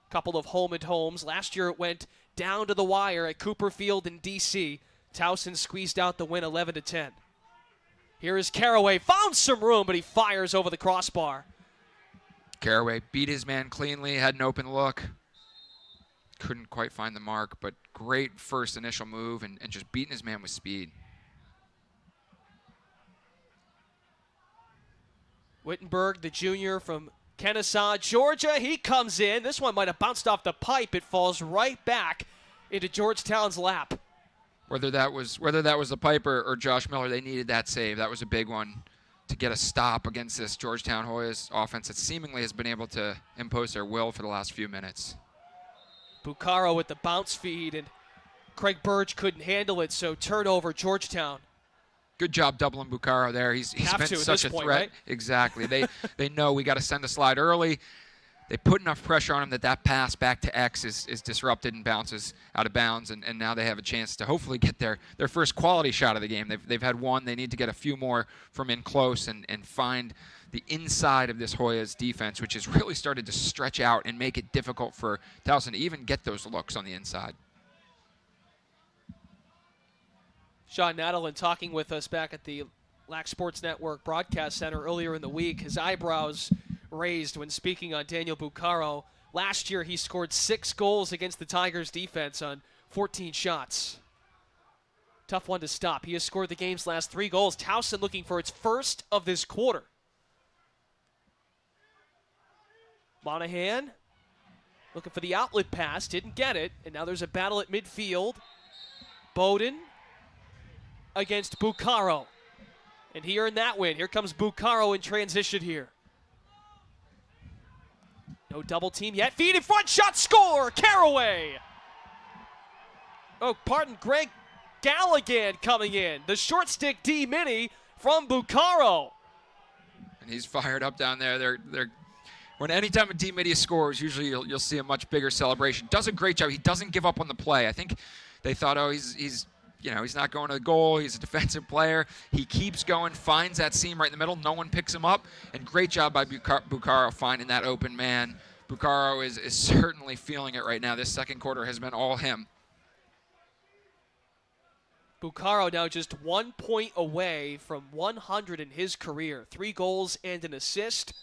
Speaker 2: Couple of home and homes. Last year it went down to the wire at Cooper Field in D.C. Towson squeezed out the win 11-10. Here is Caraway. Found some room, but he fires over the crossbar.
Speaker 1: Caraway beat his man cleanly, had an open look. Couldn't quite find the mark, but great first initial move and just beating his man with speed.
Speaker 2: Wittenberg, the junior from Kennesaw, Georgia, he comes in. This one might have bounced off the pipe. It falls right back into Georgetown's lap.
Speaker 1: Whether that was the pipe or Josh Miller, they needed that save. That was a big one to get a stop against this Georgetown Hoyas offense that seemingly has been able to impose their will for the last few minutes.
Speaker 2: Buccaro with the bounce feed, and Craig Burge couldn't handle it, so turnover Georgetown.
Speaker 1: Good job doubling Buccaro there. He's been such a threat. Right? Exactly. They know we got to send a slide early. They put enough pressure on him that pass back to X is disrupted and bounces out of bounds, and now they have a chance to hopefully get their first quality shot of the game. They've had one. They need to get a few more from in close and find the inside of this Hoyas defense, which has really started to stretch out and make it difficult for Towson to even get those looks on the inside.
Speaker 2: Sean Nadalin talking with us back at the Lax Sports Network broadcast center earlier in the week. His eyebrows raised when speaking on Daniel Buccaro. Last year, he scored 6 goals against the Tigers defense on 14 shots. Tough one to stop. He has scored the game's last 3 goals. Towson looking for its first of this quarter. Monahan looking for the outlet pass, didn't get it, and now there's a battle at midfield. Bowden against Buccaro. And he earned that win. Here comes Buccaro in transition here. No double team yet. Feed in front, shot, score! Caraway! Oh, pardon, Greg Galligan coming in. The short stick D-mini from Buccaro.
Speaker 1: And he's fired up down there. Anytime a D-midi scores, usually you'll see a much bigger celebration. Does a great job. He doesn't give up on the play. I think they thought, he's not going to the goal. He's a defensive player. He keeps going, finds that seam right in the middle. No one picks him up. And great job by Buccaro finding that open man. Buccaro is certainly feeling it right now. This second quarter has been all him.
Speaker 2: Buccaro now just 1 point away from 100 in his career. 3 goals and an assist.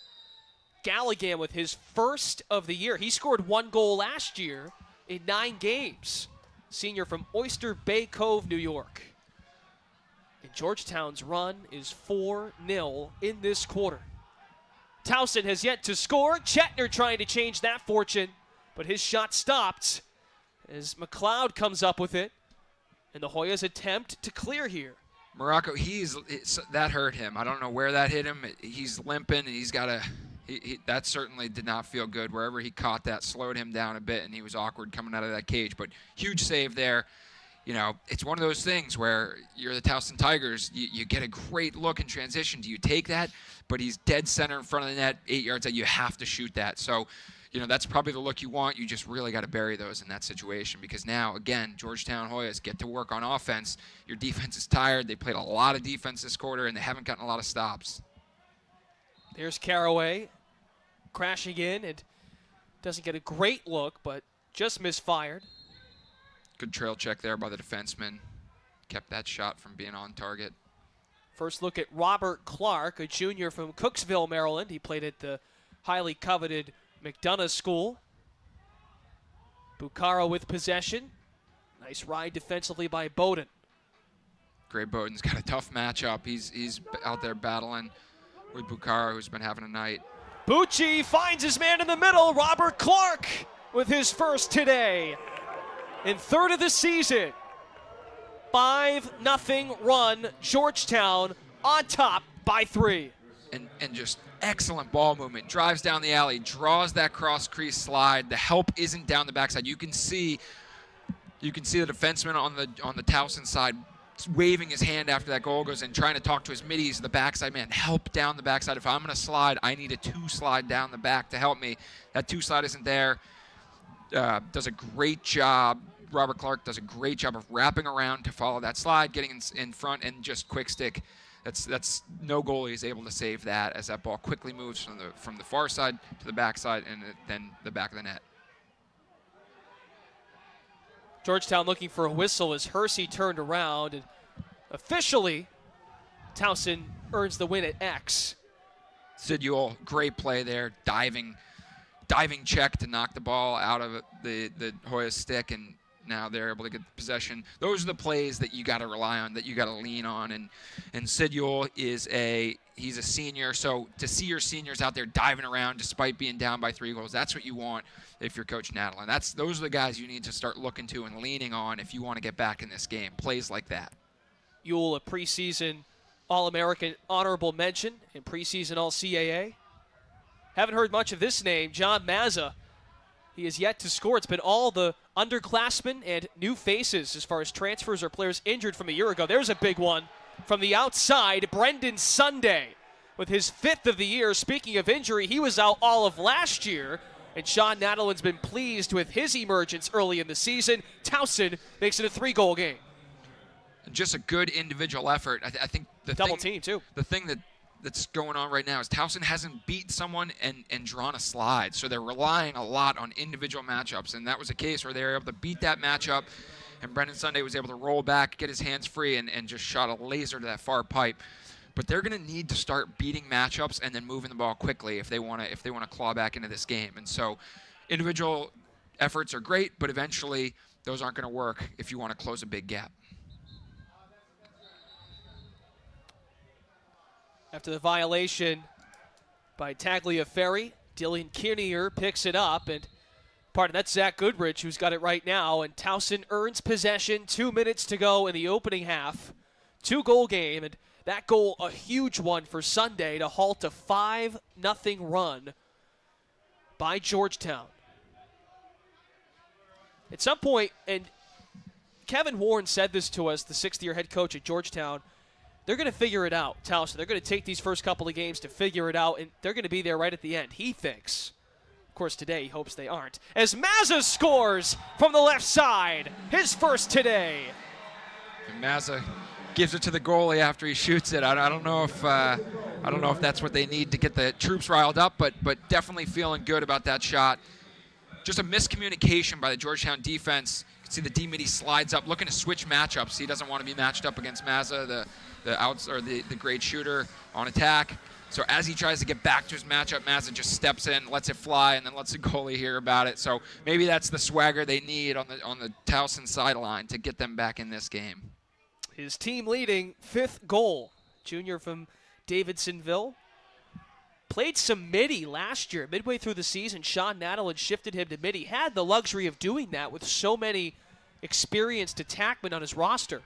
Speaker 2: Galligan with his first of the year. He scored 1 goal last year in 9 games. Senior from Oyster Bay Cove, New York. And Georgetown's run is 4-0 in this quarter. Towson has yet to score. Chetner trying to change that fortune, but his shot stopped as McLeod comes up with it. And the Hoyas attempt to clear here.
Speaker 1: Morocco, that hurt him. I don't know where that hit him. He's limping, and he's got that certainly did not feel good. Wherever he caught that slowed him down a bit, and he was awkward coming out of that cage. But huge save there. You know, it's one of those things where you're the Towson Tigers. You get a great look in transition. Do you take that? But he's dead center in front of the net, 8 yards out. You have to shoot that. So, you know, that's probably the look you want. You just really got to bury those in that situation because now, again, Georgetown Hoyas get to work on offense. Your defense is tired. They played a lot of defense this quarter, and they haven't gotten a lot of stops.
Speaker 2: There's Caraway crashing in and doesn't get a great look, but just misfired.
Speaker 1: Good trail check there by the defenseman. Kept that shot from being on target.
Speaker 2: First look at Robert Clark, a junior from Cooksville, Maryland. He played at the highly coveted McDonough School. Buccaro with possession. Nice ride defensively by Bowden.
Speaker 1: Gray Bowden's got a tough matchup. He's out there battling with Buccaro, who's been having a night.
Speaker 2: Bucci finds his man in the middle. Robert Clark with his first today. In third of the season. 5-0 run. Georgetown on top by 3.
Speaker 1: And just excellent ball movement. Drives down the alley, draws that cross crease slide. The help isn't down the backside. You can see the defenseman on the Towson side waving his hand after that goal goes in, trying to talk to his middies, the backside man. Help down the backside. If I'm going to slide, I need a 2 slide down the back to help me. That 2 slide isn't there. Does a great job. Robert Clark does a great job of wrapping around to follow that slide, getting in front, and just quick stick. That's no goalie is able to save that as that ball quickly moves from the far side to the back side and then the back of the net.
Speaker 2: Georgetown looking for a whistle as Hersey turned around, and officially Towson earns the win at X.
Speaker 1: Sid Ewell, great play there, diving check to knock the ball out of the Hoya stick, and now they're able to get possession. Those are the plays that you got to rely on, that you got to lean on. And Sid Ewell he's a senior, so to see your seniors out there diving around despite being down by 3 goals, that's what you want if you're Coach Nadler. Those are the guys you need to start looking to and leaning on if you want to get back in this game. Plays like that.
Speaker 2: Ewell, a preseason All-American honorable mention and preseason All-CAA. Haven't heard much of this name, John Mazza. He has yet to score. It's been all the underclassmen and new faces as far as transfers or players injured from a year ago. There's a big one from the outside. Brendan Sunday with his 5th of the year. Speaking of injury, he was out all of last year, and Sean Nadelin's been pleased with his emergence early in the season. Towson makes it a 3-goal game.
Speaker 1: Just a good individual effort. I think
Speaker 2: double team, too.
Speaker 1: The thing that's going on right now is Towson hasn't beat someone and drawn a slide. So they're relying a lot on individual matchups. And that was a case where they were able to beat that matchup. And Brendan Sunday was able to roll back, get his hands free, and just shot a laser to that far pipe. But they're going to need to start beating matchups and then moving the ball quickly if they want to claw back into this game. And so individual efforts are great, but eventually those aren't going to work if you want to close a big gap.
Speaker 2: After the violation by Tagliaferri, Dylan Kinnear picks it up, and that's Zach Goodrich who's got it right now, and Towson earns possession. 2 minutes to go in the opening half. 2-goal game, and that goal a huge one for Sunday to halt a 5-0 run by Georgetown. At some point, and Kevin Warren said this to us, the 6th-year head coach at Georgetown, they're going to figure it out, Towson. They're going to take these first couple of games to figure it out, and they're going to be there right at the end, he thinks. Of course, today he hopes they aren't. As Mazza scores from the left side, his first today.
Speaker 1: And Mazza gives it to the goalie after he shoots it. I don't know if that's what they need to get the troops riled up, but definitely feeling good about that shot. Just a miscommunication by the Georgetown defense. can see the D-midi slides up, looking to switch matchups. He doesn't want to be matched up against Mazza, the outs or the great shooter on attack. So as he tries to get back to his matchup, Mazza just steps in, lets it fly, and then lets the goalie hear about it. So maybe that's the swagger they need on the Towson sideline to get them back in this game.
Speaker 2: His team leading 5th goal. Junior from Davidsonville. Played some midi last year. Midway through the season, Sean Naddle had shifted him to midi. Had the luxury of doing that with so many experienced attackmen on his roster.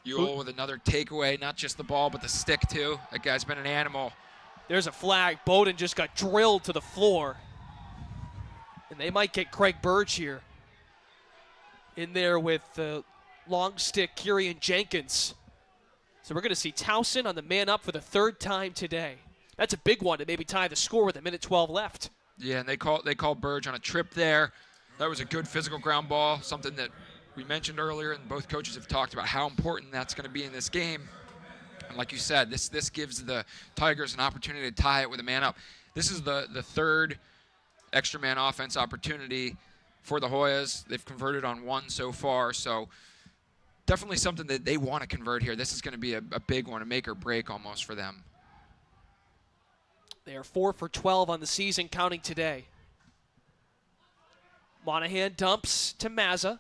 Speaker 1: Ewell with another takeaway, not just the ball, but the stick, too. That guy's been an animal.
Speaker 2: There's a flag. Bowden just got drilled to the floor. And they might get Craig Burge here. In there with the long stick, Kieran Jenkins. So we're going to see Towson on the man up for the 3rd time today. That's a big one to maybe tie the score with 1:12 left.
Speaker 1: Yeah, and they call Burge on a trip there. That was a good physical ground ball, something that we mentioned earlier, and both coaches have talked about how important that's going to be in this game. And like you said, this gives the Tigers an opportunity to tie it with a man up. This is the 3rd extra man offense opportunity for the Hoyas. They've converted on 1 so far, so definitely something that they want to convert here. This is going to be a big one, a make or break almost for them.
Speaker 2: They are 4 for 12 on the season, counting today. Monahan dumps to Mazza.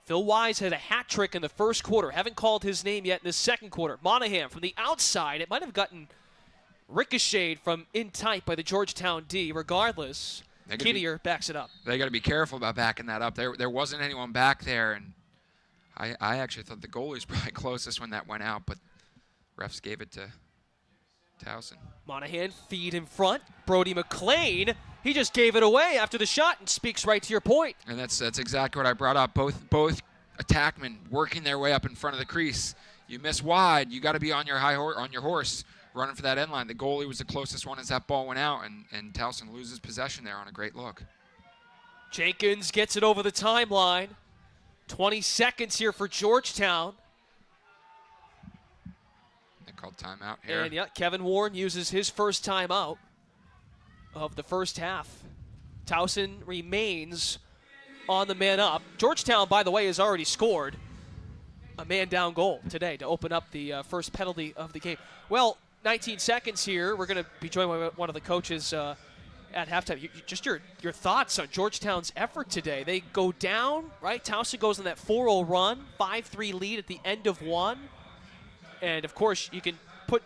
Speaker 2: Phil Wise had a hat trick in the first quarter. Haven't called his name yet in the second quarter. Monahan from the outside. It might have gotten ricocheted from in tight by the Georgetown D. Regardless, Kinnear backs it up.
Speaker 1: They got to be careful about backing that up. There wasn't anyone back there, and I actually thought the goalie was probably closest when that went out, but refs gave it to Towson.
Speaker 2: Monahan feed in front. Brody McLean, he just gave it away after the shot and speaks right to your point.
Speaker 1: And that's exactly what I brought up. Both attackmen working their way up in front of the crease. You miss wide, you got to be on your horse, running for that end line. The goalie was the closest one as that ball went out, and Towson loses possession there on a great look.
Speaker 2: Jenkins gets it over the timeline. 20 seconds here for Georgetown.
Speaker 1: They called timeout here.
Speaker 2: And yeah, Kevin Warren uses his first timeout of the first half. Towson remains on the man up. Georgetown, by the way, has already scored a man down goal today to open up the first penalty of the game. Well, 19 seconds here. We're going to be joined by one of the coaches at halftime. Just your thoughts on Georgetown's effort today. They go down, right? Towson goes on that 4-0 run, 5-3 lead at the end of one. And, of course, you can put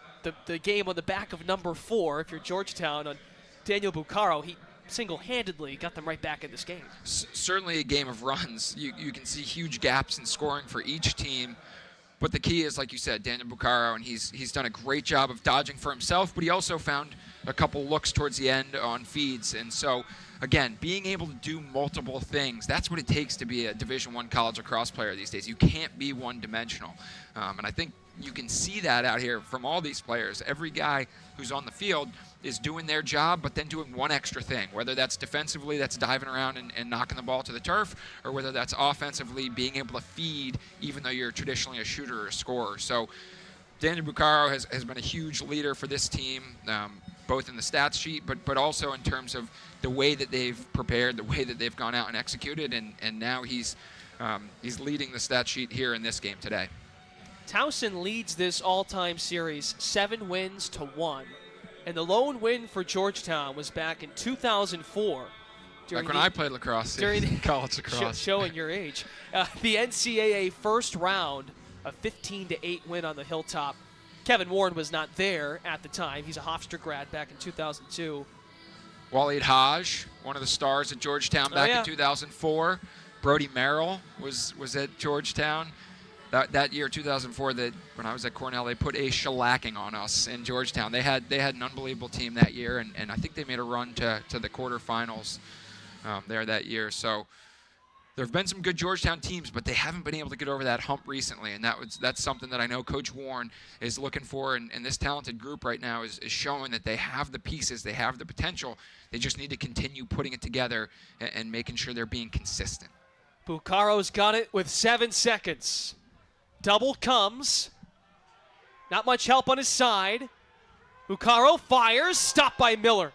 Speaker 2: the game on the back of number 4 if you're Georgetown on Daniel Buccaro. He single-handedly got them right back in this game.
Speaker 1: Certainly a game of runs. You can see huge gaps in scoring for each team. But the key is, like you said, Daniel Buccaro, and he's done a great job of dodging for himself, but he also found a couple looks towards the end on feeds. And so, again, being able to do multiple things, that's what it takes to be a Division I college lacrosse player these days. You can't be one-dimensional. And I think you can see that out here from all these players. Every guy who's on the field is doing their job, but then doing one extra thing, whether that's defensively, that's diving around and knocking the ball to the turf, or whether that's offensively, being able to feed, even though you're traditionally a shooter or a scorer. So Daniel Buccaro has been a huge leader for this team, both in the stats sheet, but also in terms of the way that they've prepared, the way that they've gone out and executed, and now he's leading the stat sheet here in this game today.
Speaker 2: Towson leads this all-time series 7 wins to 1. And the lone win for Georgetown was back in 2004.
Speaker 1: Like when I played lacrosse, during the college lacrosse.
Speaker 2: Showing your age. The NCAA first round, a 15-8 win on the Hilltop. Kevin Warren was not there at the time. He's a Hofstra grad back in 2002.
Speaker 1: Waleed Haj, one of the stars at Georgetown back in 2004. Brody Merrill was at Georgetown. That year, 2004, that when I was at Cornell, they put a shellacking on us in Georgetown. They had an unbelievable team that year, and I think they made a run to the quarterfinals there that year. So there have been some good Georgetown teams, but they haven't been able to get over that hump recently, and that's something that I know Coach Warren is looking for, and this talented group right now is showing that they have the pieces, they have the potential. They just need to continue putting it together and making sure they're being consistent.
Speaker 2: Buccaro's got it with 7 seconds. Double comes. Not much help on his side. Buccaro fires. Stopped by Miller.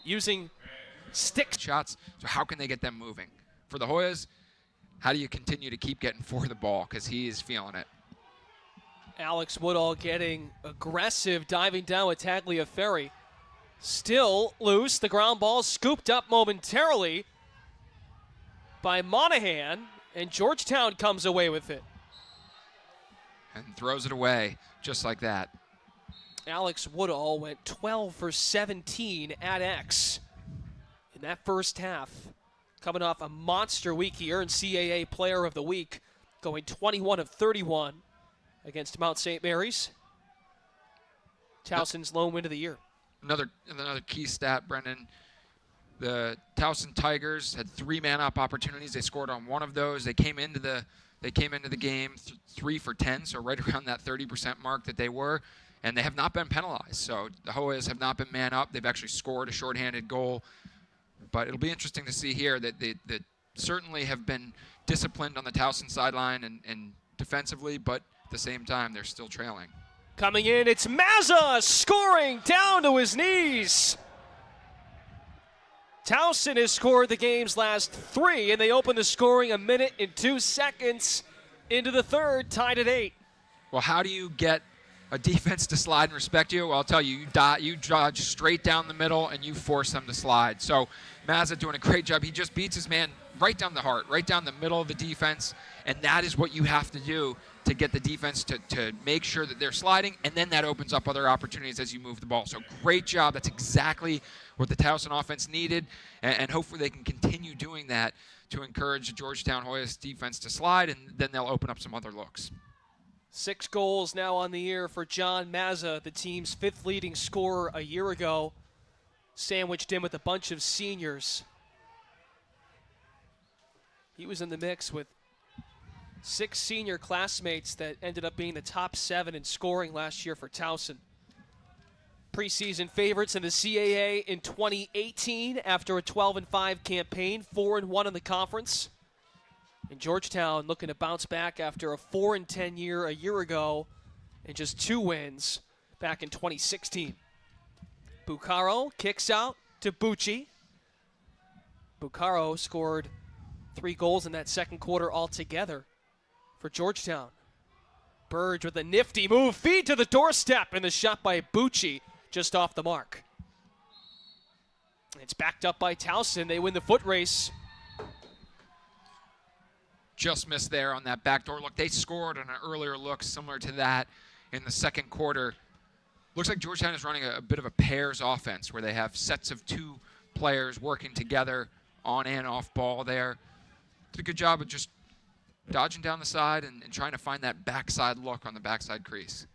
Speaker 2: using sticks.
Speaker 1: Shots, so how can they get them moving? For the Hoyas, how do you continue to keep getting for the ball? Because he is feeling it.
Speaker 2: Alex Woodall getting aggressive, diving down with Tagliaferri. Still loose. The ground ball scooped up momentarily by Monahan, and Georgetown comes away with it.
Speaker 1: And throws it away just like that.
Speaker 2: Alex Woodall went 12 for 17 at X in that first half. Coming off a monster week, he earned CAA Player of the Week, going 21 of 31 against Mount St. Mary's. Towson's lone win of the year.
Speaker 1: Another key stat, Brendan. The Towson Tigers had 3 man-up opportunities. They scored on one of those. They came into the game 3 for 10, so right around that 30% mark that they were, and they have not been penalized. So the Hoyas have not been man-up. They've actually scored a shorthanded goal. But it'll be interesting to see here that they certainly have been disciplined on the Towson sideline and defensively, but at the same time, they're still trailing.
Speaker 2: Coming in, it's Mazza scoring down to his knees. Towson has scored the game's last 3, and they open the scoring a minute and 2 seconds into the third, tied at 8.
Speaker 1: Well, how do you get a defense to slide and respect you? Well, I'll tell you, you dodge straight down the middle, and you force them to slide. So Mazza doing a great job. He just beats his man right down the heart, right down the middle of the defense, and that is what you have to do to get the defense to make sure that they're sliding, and then that opens up other opportunities as you move the ball. So great job. That's exactly what the Towson offense needed, and hopefully they can continue doing that to encourage the Georgetown Hoyas defense to slide, and then they'll open up some other looks.
Speaker 2: 6 goals now on the year for John Mazza, the team's 5th leading scorer a year ago, sandwiched in with a bunch of seniors. He was in the mix with 6 senior classmates that ended up being the top 7 in scoring last year for Towson. Preseason favorites in the CAA in 2018 after a 12-5 campaign, 4-1 in the conference. And Georgetown looking to bounce back after a 4-10 year a year ago and just 2 wins back in 2016. Buccaro kicks out to Bucci. Buccaro scored 3 goals in that second quarter altogether for Georgetown. Burge with a nifty move, feed to the doorstep, and the shot by Bucci just off the mark. It's backed up by Towson. They win the foot race.
Speaker 1: Just missed there on that backdoor look. They scored on an earlier look similar to that in the second quarter. Looks like Georgetown is running a bit of a pairs offense where they have sets of 2 players working together on and off ball there. Did a good job of just dodging down the side and trying to find that backside look on the backside crease.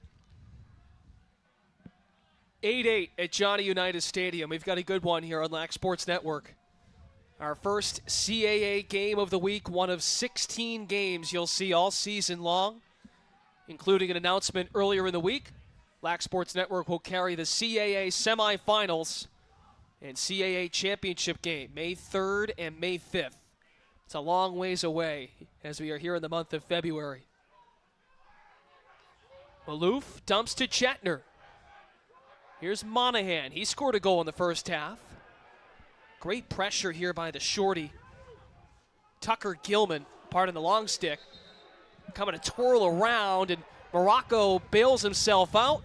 Speaker 2: 8-8 at Johnny Unitas Stadium. We've got a good one here on Lax Sports Network. Our first CAA game of the week, one of 16 games you'll see all season long, including an announcement earlier in the week. Lax Sports Network will carry the CAA semifinals and CAA championship game, May 3rd and May 5th. It's a long ways away as we are here in the month of February. Maloof dumps to Chetner. Here's Monahan. He scored a goal in the first half. Great pressure here by the shorty. Tucker Gilman, part in the long stick, coming to twirl around, and Morocco bails himself out,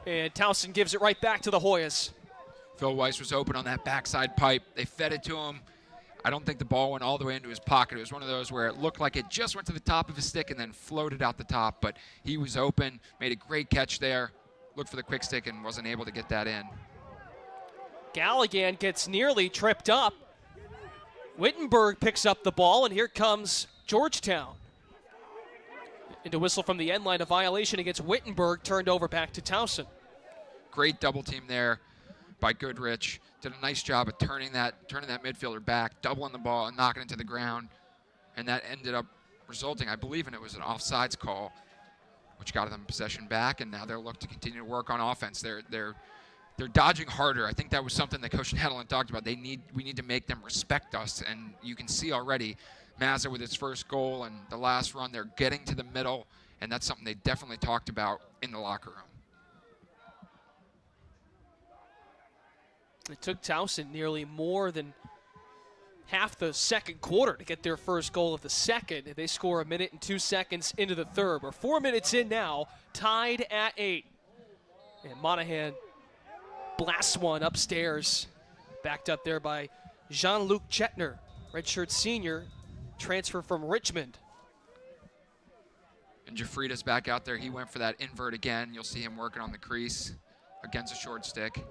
Speaker 2: and Towson gives it right back to the Hoyas.
Speaker 1: Phil Weiss was open on that backside pipe. They fed it to him. I don't think the ball went all the way into his pocket. It was one of those where it looked like it just went to the top of his stick and then floated out the top, but he was open, made a great catch there, looked for the quick stick and wasn't able to get that in.
Speaker 2: Galligan gets nearly tripped up. Wittenberg picks up the ball, and here comes Georgetown. And a whistle from the end line, a violation against Wittenberg, turned over back to Towson.
Speaker 1: Great double team there by Goodrich. Did a nice job of turning that midfielder back, doubling the ball and knocking it to the ground. And that ended up resulting, I believe, in it was an offsides call, which got them possession back, and now they'll look to continue to work on offense. They're dodging harder. I think that was something that Coach Nettleton talked about. We need to make them respect us, and you can see already Mazza with his first goal and the last run, they're getting to the middle, and that's something they definitely talked about in the locker room.
Speaker 2: It took Towson nearly more than half the second quarter to get their first goal of the second. They score a minute and 2 seconds into the third. We're 4 minutes in now, tied at 8. And Monahan blasts one upstairs, backed up there by Jean-Luc Chetner, redshirt senior, transfer from Richmond.
Speaker 1: And Jafrida's back out there. He went for that invert again. You'll see him working on the crease against a short stick.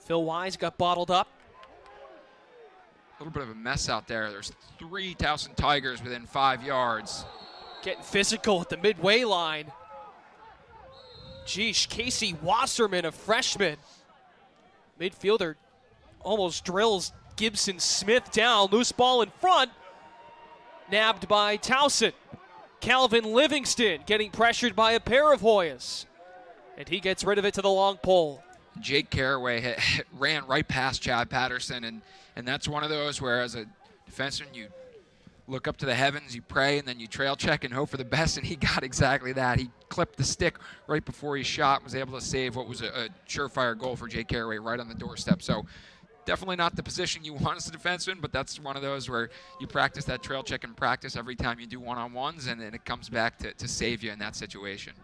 Speaker 2: Phil Wise got bottled up.
Speaker 1: A little bit of a mess out there. There's 3 Towson Tigers within 5 yards.
Speaker 2: Getting physical at the midway line. Geesh, Casey Wasserman, a freshman. Midfielder almost drills Gibson Smith down. Loose ball in front. Nabbed by Towson. Calvin Livingston getting pressured by a pair of Hoyas. And he gets rid of it to the long pole.
Speaker 1: Jake Carraway ran right past Chad Patterson, and that's one of those where as a defenseman you look up to the heavens, you pray, and then you trail check and hope for the best, and he got exactly that. He clipped the stick right before he shot and was able to save what was a surefire goal for Jake Carraway right on the doorstep. So definitely not the position you want as a defenseman, but that's one of those where you practice that trail check in practice every time you do one-on-ones, and then it comes back to save you in that situation.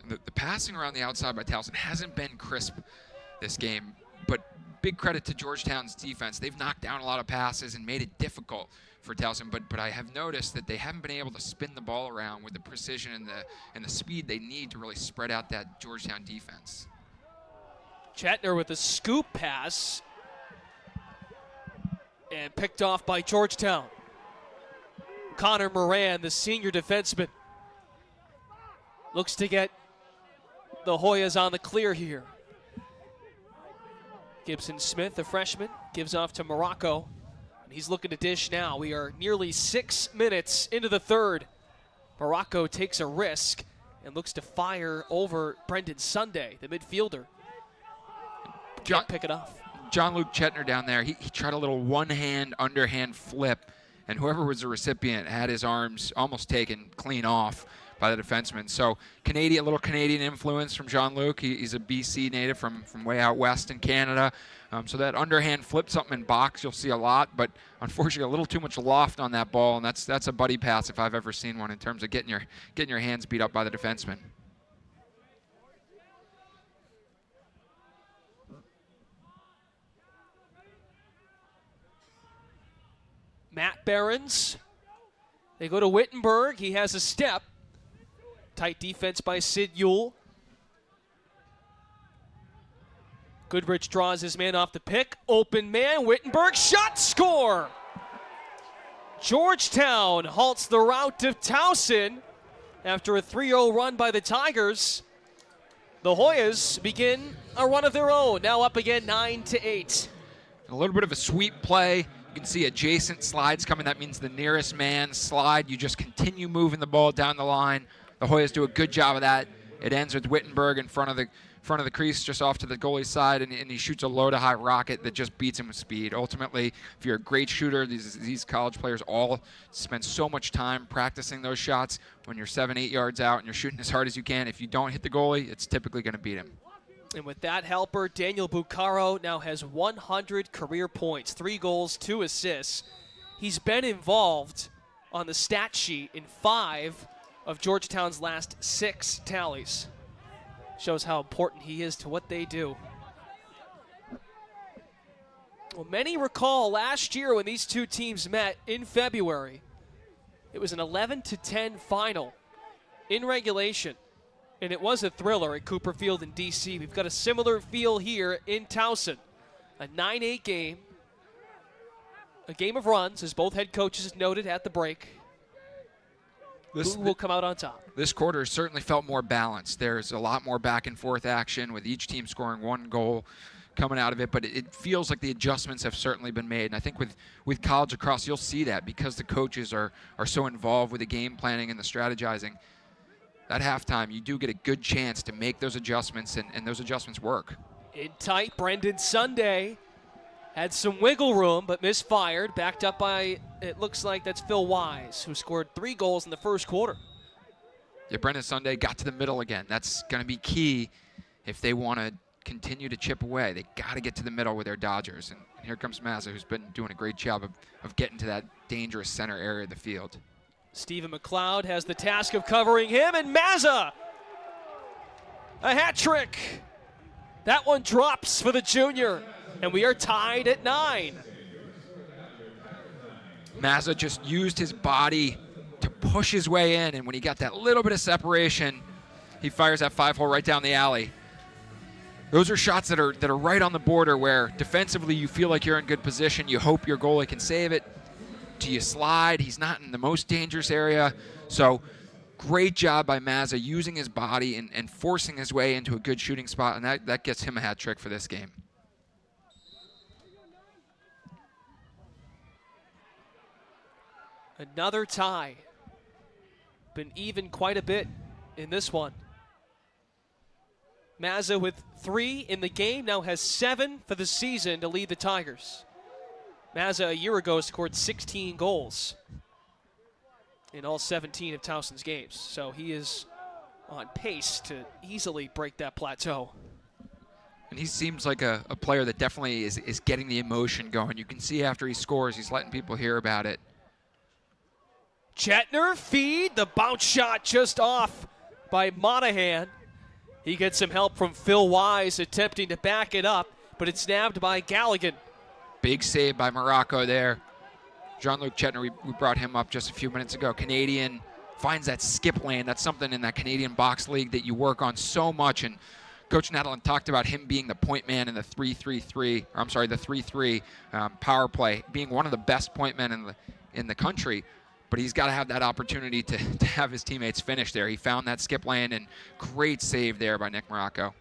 Speaker 1: The passing around the outside by Towson hasn't been crisp this game, but big credit to Georgetown's defense. They've knocked down a lot of passes and made it difficult for Towson, but I have noticed that they haven't been able to spin the ball around with the precision and the speed they need to really spread out that Georgetown defense.
Speaker 2: Chetner with a scoop pass and picked off by Georgetown. Connor Moran, the senior defenseman, looks to get the Hoyas on the clear here. Gibson Smith, the freshman, gives off to Morocco. And he's looking to dish now. We are nearly 6 minutes into the third. Morocco takes a risk and looks to fire over Brendan Sunday, the midfielder. Can't pick it off.
Speaker 1: Jean-Luc Chetner down there, he tried a little one-hand, underhand flip, and whoever was the recipient had his arms almost taken clean off by the defenseman. So a little Canadian influence from Jean-Luc. He's a BC native from way out west in Canada. So that underhand flip, something in box you'll see a lot, but unfortunately a little too much loft on that ball, and that's a buddy pass if I've ever seen one in terms of getting your hands beat up by the defenseman.
Speaker 2: Matt Behrens. They go to Wittenberg. He has a step. Tight defense by Sid Yule. Goodrich draws his man off the pick. Open man. Wittenberg shot, score! Georgetown halts the rout of Towson after a 3-0 run by the Tigers. The Hoyas begin a run of their own. Now up again 9-8.
Speaker 1: A little bit of a sweep play. You can see adjacent slides coming. That means the nearest man slide. You just continue moving the ball down the line. The Hoyas do a good job of that. It ends with Wittenberg in front of the crease, just off to the goalie's side, and he shoots a low to high rocket that just beats him with speed. Ultimately, if you're a great shooter, these college players all spend so much time practicing those shots. When you're 7-8 yards out and you're shooting as hard as you can, if you don't hit the goalie, it's typically going to beat him.
Speaker 2: And with that helper, Daniel Buccaro now has 100 career points, 3 goals, 2 assists. He's been involved on the stat sheet in 5 of Georgetown's last 6 tallies. Shows how important he is to what they do. Well, many recall last year when these two teams met in February. It was an 11-10 final in regulation, and it was a thriller at Cooper Field in D.C. We've got a similar feel here in Towson. A 9-8 game, a game of runs, as both head coaches noted at the break. Who will come out on top?
Speaker 1: This quarter certainly felt more balanced. There's a lot more back and forth action with each team scoring 1 goal coming out of it, but it feels like the adjustments have certainly been made. And I think with college lacrosse, you'll see that because the coaches are so involved with the game planning and the strategizing. At halftime, you do get a good chance to make those adjustments, and those adjustments work.
Speaker 2: In tight, Brendan Sunday Had some wiggle room, but misfired. Backed up by, it looks like that's Phil Wise, who scored 3 goals in the first quarter.
Speaker 1: Yeah, Brendan Sunday got to the middle again. That's going to be key if they want to continue to chip away. They got to get to the middle with their Dodgers. And here comes Mazza, who's been doing a great job of getting to that dangerous center area of the field.
Speaker 2: Stephen McLeod has the task of covering him, and Mazza, a hat trick. That one drops for the junior, and we are tied at 9.
Speaker 1: Mazza just used his body to push his way in, and when he got that little bit of separation, he fires that 5-hole right down the alley. Those are shots that are right on the border where defensively you feel like you're in good position. You hope your goalie can save it. Do you slide? He's not in the most dangerous area. So great job by Mazza using his body and forcing his way into a good shooting spot, and that gets him a hat trick for this game.
Speaker 2: Another tie. Been even quite a bit in this one. Mazza with 3 in the game, now has 7 for the season to lead the Tigers. Mazza a year ago scored 16 goals in all 17 of Towson's games. So he is on pace to easily break that plateau.
Speaker 1: And he seems like a player that definitely is getting the emotion going. You can see after he scores, he's letting people hear about it.
Speaker 2: Chetner feed, the bounce shot just off by Monahan. He gets some help from Phil Wise attempting to back it up, but it's nabbed by Galligan.
Speaker 1: Big save by Morocco there. Jean-Luc Chetner, we brought him up just a few minutes ago. Canadian finds that skip lane. That's something in that Canadian box league that you work on so much. And Coach Nadeline talked about him being the point man in the 3-3 power play, being one of the best point men in the country. But he's got to have that opportunity to have his teammates finish there. He found that skip lane, and great save there by Nick Morocco.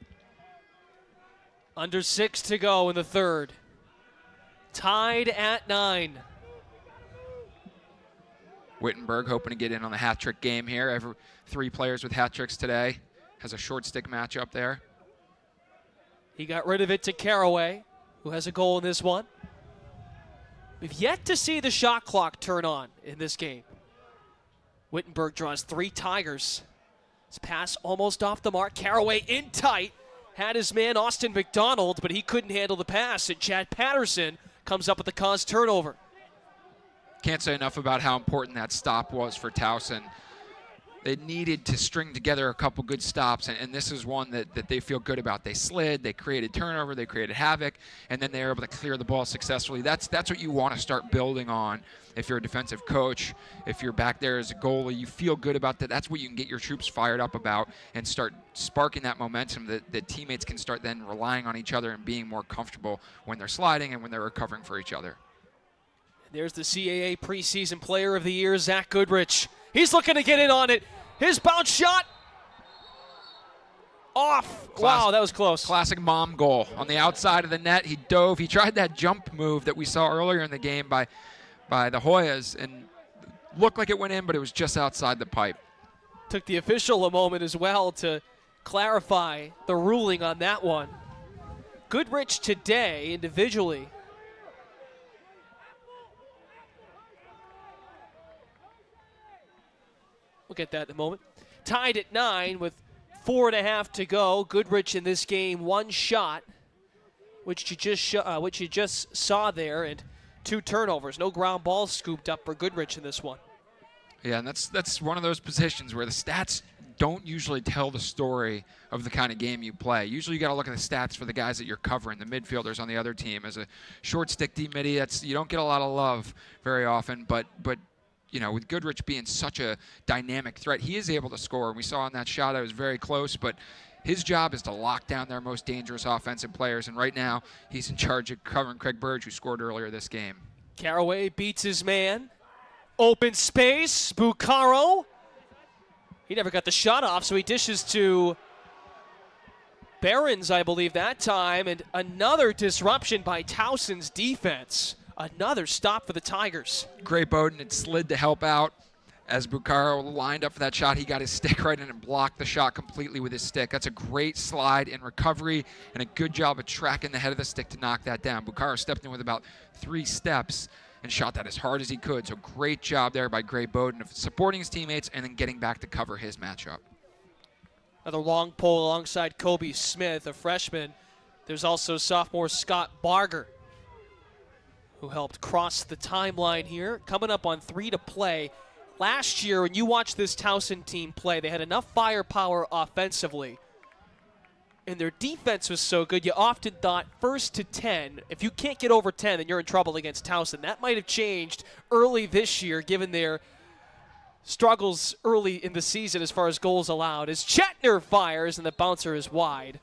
Speaker 2: Under 6 to go in the third. Tied at 9.
Speaker 1: Wittenberg hoping to get in on the hat trick game here. Every 3 players with hat tricks today. Has a short stick matchup there.
Speaker 2: He got rid of it to Caraway, who has a goal in this one. We've yet to see the shot clock turn on in this game. Wittenberg draws 3 Tigers. His pass almost off the mark. Caraway in tight. Had his man Austin McDonald, but he couldn't handle the pass. And Chad Patterson comes up with the cause turnover.
Speaker 1: Can't say enough about how important that stop was for Towson. They needed to string together a couple good stops, and this is one that they feel good about. They slid, they created turnover, they created havoc, and then they were able to clear the ball successfully. That's what you want to start building on if you're a defensive coach. If you're back there as a goalie, you feel good about that. That's what you can get your troops fired up about and start sparking that momentum that teammates can start then relying on each other and being more comfortable when they're sliding and when they're recovering for each other.
Speaker 2: There's the CAA preseason player of the year, Zach Goodrich. He's looking to get in on it. His bounce shot off. Wow, that was close.
Speaker 1: Classic mom goal. On the outside of the net, he dove. He tried that jump move that we saw earlier in the game by the Hoyas, and looked like it went in, but it was just outside the pipe.
Speaker 2: Took the official a moment as well to clarify the ruling on that one. Goodrich today, individually, we'll get that in a moment. Tied at 9 with 4.5 to go. Goodrich in this game, 1 shot, which you just saw there, and 2 turnovers. No ground balls scooped up for Goodrich in this one.
Speaker 1: Yeah, and that's one of those positions where the stats don't usually tell the story of the kind of game you play. Usually you got to look at the stats for the guys that you're covering, the midfielders on the other team. As a short stick D-midi, you don't get a lot of love very often, but you know, with Goodrich being such a dynamic threat, he is able to score. We saw in that shot, it was very close, but his job is to lock down their most dangerous offensive players, and right now he's in charge of covering Craig Burge, who scored earlier this game.
Speaker 2: Caraway beats his man. Open space, Buccaro. He never got the shot off, so he dishes to Barons, I believe, that time, and another disruption by Towson's defense. Another stop for the Tigers.
Speaker 1: Gray Bowden had slid to help out. As Buccaro lined up for that shot, he got his stick right in and blocked the shot completely with his stick. That's a great slide in recovery and a good job of tracking the head of the stick to knock that down. Buccaro stepped in with about 3 steps and shot that as hard as he could. So great job there by Gray Bowden of supporting his teammates and then getting back to cover his matchup.
Speaker 2: Another long pole alongside Kobe Smith, a freshman. There's also sophomore Scott Barger, who helped cross the timeline here. Coming up on 3 to play. Last year, when you watched this Towson team play, they had enough firepower offensively, and their defense was so good, you often thought 1st to 10. If you can't get over 10, then you're in trouble against Towson. That might have changed early this year, given their struggles early in the season as far as goals allowed. As Chetner fires, and the bouncer is wide.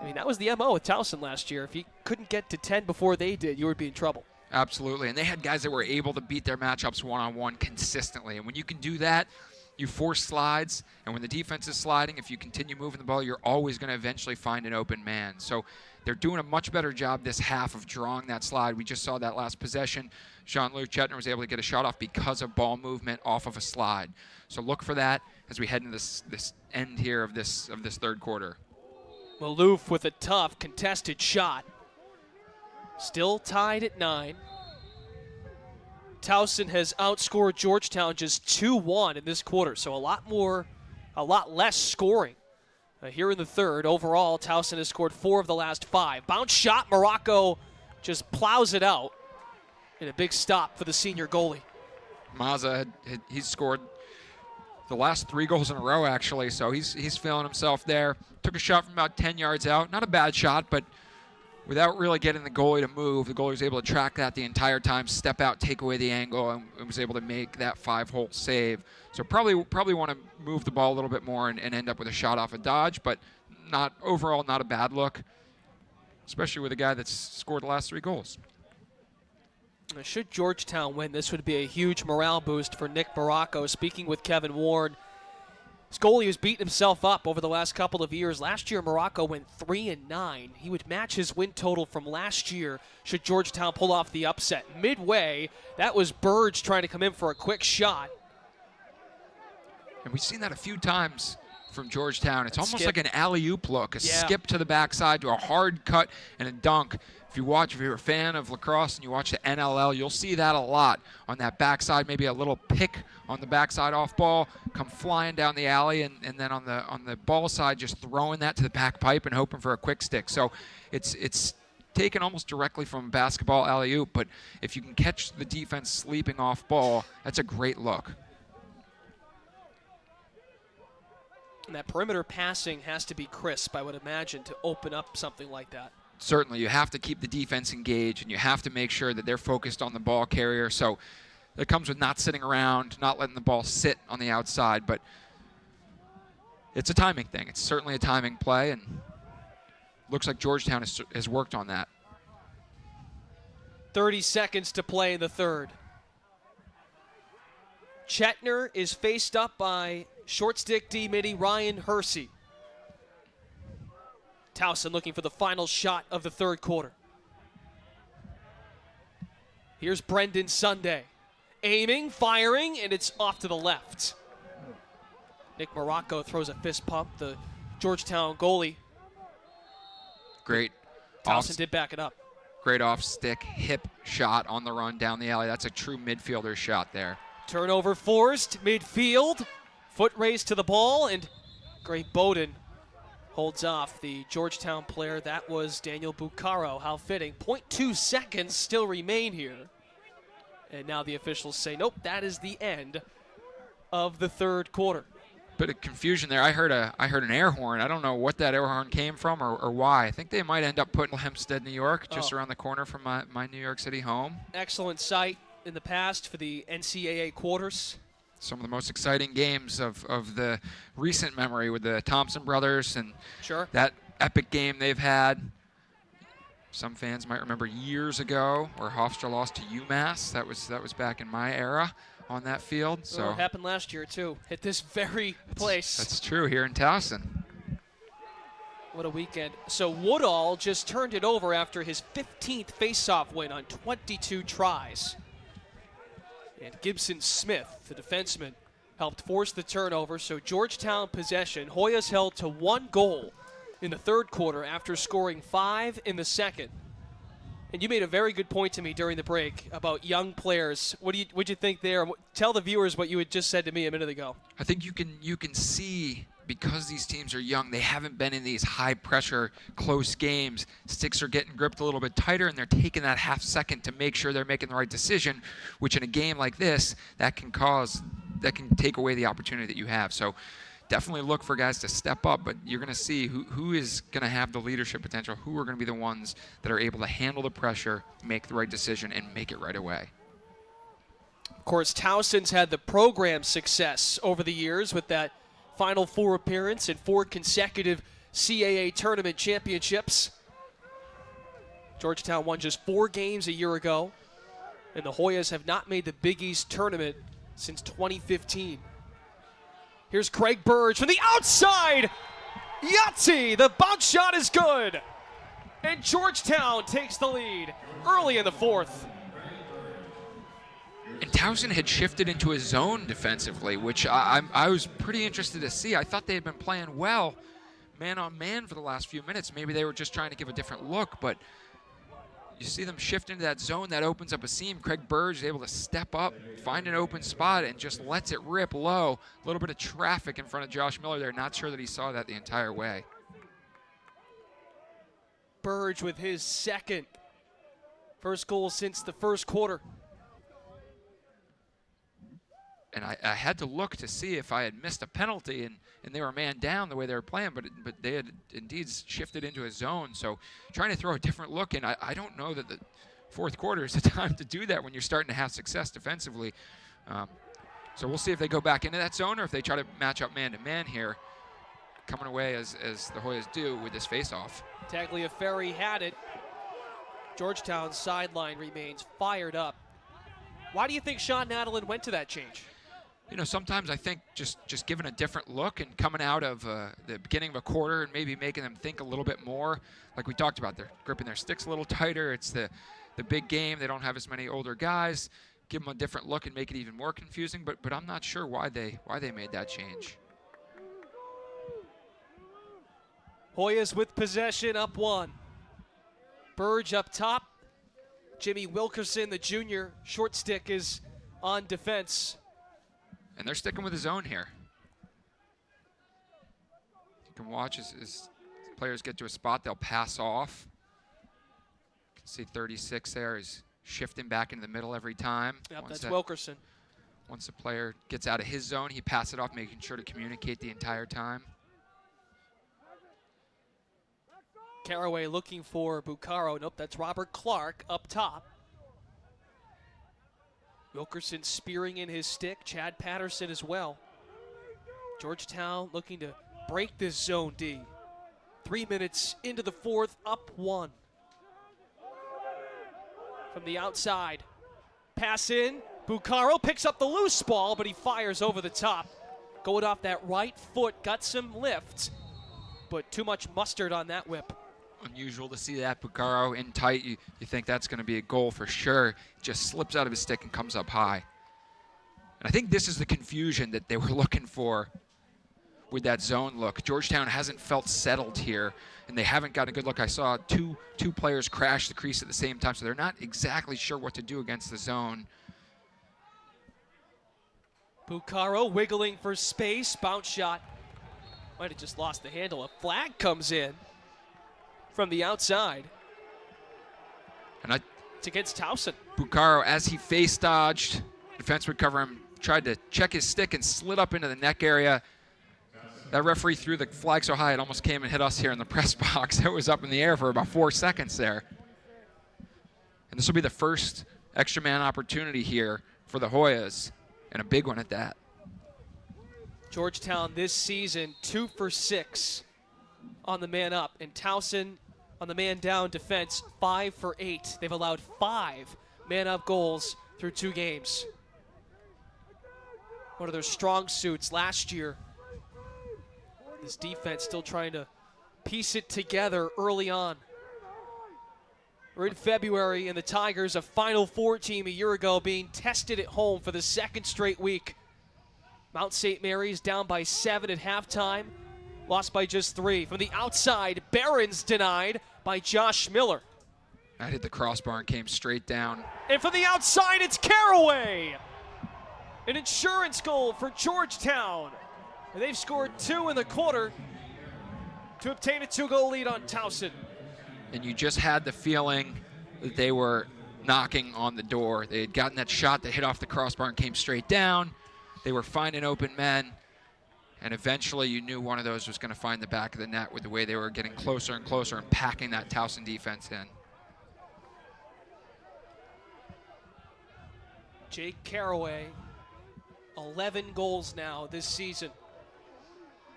Speaker 2: I mean, that was the MO with Towson last year. If you couldn't get to 10 before they did, you would be in trouble.
Speaker 1: Absolutely, and they had guys that were able to beat their matchups one-on-one consistently. And when you can do that, you force slides, and when the defense is sliding, if you continue moving the ball, you're always going to eventually find an open man. So they're doing a much better job this half of drawing that slide. We just saw that last possession. Jean-Luc Chetner was able to get a shot off because of ball movement off of a slide. So look for that as we head into this end here of this third quarter.
Speaker 2: Maloof with a tough contested shot. Still tied at 9. Towson has outscored Georgetown just 2-1 in this quarter, so a lot less scoring here in the third. Overall, Towson has scored 4 of the last 5. Bounce shot, Morocco just plows it out, and a big stop for the senior goalie.
Speaker 1: Mazza, he's scored the last 3 goals in a row, actually, so he's feeling himself there. Took a shot from about 10 yards out. Not a bad shot, but without really getting the goalie to move, the goalie was able to track that the entire time, step out, take away the angle, and was able to make that 5-hole save. So probably want to move the ball a little bit more and end up with a shot off a dodge, but overall not a bad look, especially with a guy that's scored the last 3 goals.
Speaker 2: Should Georgetown win, this would be a huge morale boost for Nick Morocco. Speaking with Kevin Warren, his goalie has beaten himself up over the last couple of years. Last year, Morocco went 3-9. He would match his win total from last year should Georgetown pull off the upset. Midway, that was Burge trying to come in for a quick shot.
Speaker 1: And we've seen that a few times from Georgetown. It's almost
Speaker 2: skip.
Speaker 1: like an alley-oop look, a skip to the backside to a hard cut and a dunk. If you're a fan of lacrosse and you watch the NLL, you'll see that a lot on that backside, maybe a little pick on the backside off ball, come flying down the alley, and then on the ball side, just throwing that to the back pipe and hoping for a quick stick. So it's taken almost directly from basketball alley-oop, but if you can catch the defense sleeping off ball, that's a great look.
Speaker 2: And that perimeter passing has to be crisp, I would imagine, to open up something like that.
Speaker 1: Certainly, you have to keep the defense engaged, and you have to make sure that they're focused on the ball carrier. So it comes with not sitting around, not letting the ball sit on the outside. But it's a timing thing. It's certainly a timing play, and looks like Georgetown has worked on that.
Speaker 2: 30 seconds to play in the third. Chetner is faced up by short stick D-midi Ryan Hersey. Towson looking for the final shot of the third quarter. Here's Brendan Sunday. Aiming, firing, and it's off to the left. Nick Morocco throws a fist pump, the Georgetown goalie.
Speaker 1: Great.
Speaker 2: Towson did back it up.
Speaker 1: Great off-stick, hip shot on the run down the alley. That's a true midfielder shot there.
Speaker 2: Turnover forced, midfield. Foot race to the ball, and Gray Bowden holds off the Georgetown player. That was Daniel Buccaro. How fitting. 0.2 seconds still remain here. And now the officials say, nope, that is the end of the third quarter.
Speaker 1: Bit of confusion there. I heard an air horn. I don't know what that air horn came from or why. I think they might end up putting Hempstead, New York, just around the corner from my New York City home. Excellent
Speaker 2: site in the past for the NCAA quarters.
Speaker 1: Some of the most exciting games of the recent memory with the Thompson brothers and that epic game they've had. Some fans might remember years ago where Hofstra lost to UMass. That was back in my era on that field. So
Speaker 2: it happened last year too, at this very place.
Speaker 1: That's true here in Towson.
Speaker 2: What a weekend. So Woodall just turned it over after his 15th faceoff win on 22 tries. And Gibson Smith, the defenseman, helped force the turnover. So Georgetown possession. Hoyas held to 1 goal in the third quarter after scoring 5 in the second. And you made a very good point to me during the break about young players. What'd you think there? Tell the viewers what you had just said to me a minute ago.
Speaker 1: I think you can see, because these teams are young, they haven't been in these high-pressure, close games. Sticks are getting gripped a little bit tighter, and they're taking that half second to make sure they're making the right decision, which in a game like this, that can take away the opportunity that you have. So definitely look for guys to step up, but you're going to see who is going to have the leadership potential, who are going to be the ones that are able to handle the pressure, make the right decision, and make it right away.
Speaker 2: Of course, Towson's had the program success over the years with that Final Four appearance and 4 consecutive CAA tournament championships. Georgetown won just 4 games a year ago, and the Hoyas have not made the Big East tournament since 2015. Here's Craig Burge from the outside. Yahtzee! The bounce shot is good. And Georgetown takes the lead early in the fourth.
Speaker 1: And Towson had shifted into a zone defensively, which I was pretty interested to see. I thought they had been playing well, man-on-man for the last few minutes. Maybe they were just trying to give a different look, but you see them shift into that zone. That opens up a seam. Craig Burge is able to step up, find an open spot, and just lets it rip low. A little bit of traffic in front of Josh Miller there. Not sure that he saw that the entire way.
Speaker 2: Burge with his second. First goal since the first quarter.
Speaker 1: And I had to look to see if I had missed a penalty, and they were man down the way they were playing, but they had indeed shifted into a zone. So trying to throw a different look, and I don't know that the fourth quarter is the time to do that when you're starting to have success defensively. So we'll see if they go back into that zone or if they try to match up man-to-man here, coming away as the Hoyas do with this face-off.
Speaker 2: Tagliaferri had it. Georgetown's sideline remains fired up. Why do you think Sean Nadelin went to that change?
Speaker 1: You know, sometimes I think just giving a different look and coming out of the beginning of a quarter and maybe making them think a little bit more. Like we talked about, they're gripping their sticks a little tighter. It's the big game. They don't have as many older guys. Give them a different look and make it even more confusing. But I'm not sure why they made that change.
Speaker 2: Hoyas with possession, up 1. Burge up top. Jimmy Wilkerson, the junior short stick, is on defense.
Speaker 1: And they're sticking with the zone here. You can watch as players get to a spot, they'll pass off. You can see 36 there is shifting back into the middle every time.
Speaker 2: Yep, that's Wilkerson.
Speaker 1: Once the player gets out of his zone, he passes it off, making sure to communicate the entire time.
Speaker 2: Caraway looking for Buccaro. Nope, that's Robert Clark up top. Wilkerson spearing in his stick. Chad Patterson as well. Georgetown looking to break this zone D. 3 minutes into the fourth, up 1. From the outside. Pass in. Buccaro picks up the loose ball, but he fires over the top. Going off that right foot. Got some lift, but too much mustard on that whip.
Speaker 1: Unusual to see that. Buccaro in tight. You think that's going to be a goal for sure. Just slips out of his stick and comes up high. And I think this is the confusion that they were looking for with that zone look. Georgetown hasn't felt settled here, and they haven't got a good look. I saw two players crash the crease at the same time, so they're not exactly sure what to do against the zone.
Speaker 2: Buccaro wiggling for space. Bounce shot. Might have just lost the handle. A flag comes in from the outside.
Speaker 1: And
Speaker 2: it's against Towson.
Speaker 1: Buccaro, as he face dodged, defense would cover him, tried to check his stick and slid up into the neck area. That referee threw the flag so high it almost came and hit us here in the press box. It was up in the air for about 4 seconds there. And this will be the first extra man opportunity here for the Hoyas, and a big one at that.
Speaker 2: Georgetown this season 2 for 6 on the man up, and Towson on the man down defense 5 for 8. They've allowed 5 man up goals through 2 games. One of their strong suits last year. This defense still trying to piece it together early on. We're in February, and the Tigers, a Final Four team a year ago, being tested at home for the 2nd straight week. Mount St. Mary's down by 7 at halftime. Lost by just 3. From the outside, Barron's denied by Josh Miller.
Speaker 1: That hit the crossbar and came straight down.
Speaker 2: And from the outside, it's Caraway. An insurance goal for Georgetown. And they've scored 2 in the quarter to obtain a 2-goal lead on Towson.
Speaker 1: And you just had the feeling that they were knocking on the door. They had gotten that shot that hit off the crossbar and came straight down. They were finding open men. And eventually you knew one of those was going to find the back of the net with the way they were getting closer and closer and packing that Towson defense in.
Speaker 2: Jake Caraway, 11 goals now this season.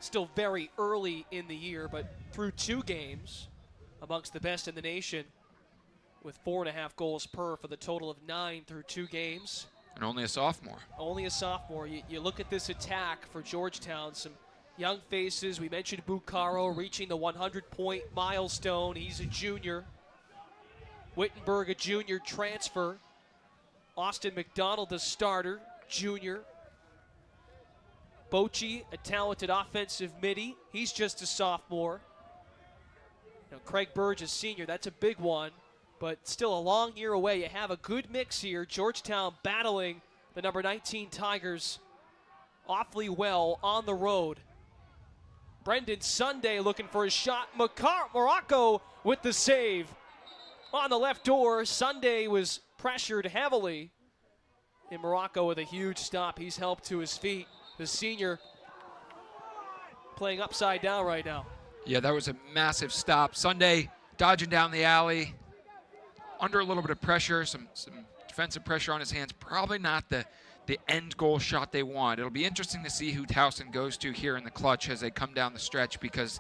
Speaker 2: Still very early in the year, but through 2 games, amongst the best in the nation, with 4.5 goals per for the total of 9 through 2 games.
Speaker 1: And only a sophomore.
Speaker 2: Only a sophomore. You look at this attack for Georgetown, some young faces. We mentioned Buccaro reaching the 100-point milestone. He's a junior. Wittenberg, a junior transfer. Austin McDonald, the starter, junior. Bochy, a talented offensive midi. He's just a sophomore. Now, Craig Burge, a senior. That's a big one, but still a long year away. You have a good mix here. Georgetown battling the number 19 Tigers awfully well on the road. Brendan Sunday looking for a shot. Morocco with the save on the left door. Sunday was pressured heavily. And Morocco with a huge stop. He's helped to his feet. The senior playing upside down right now.
Speaker 1: Yeah, that was a massive stop. Sunday dodging down the alley, under a little bit of pressure, some defensive pressure on his hands. Probably not the end goal shot they want. It'll be interesting to see who Towson goes to here in the clutch as they come down the stretch, because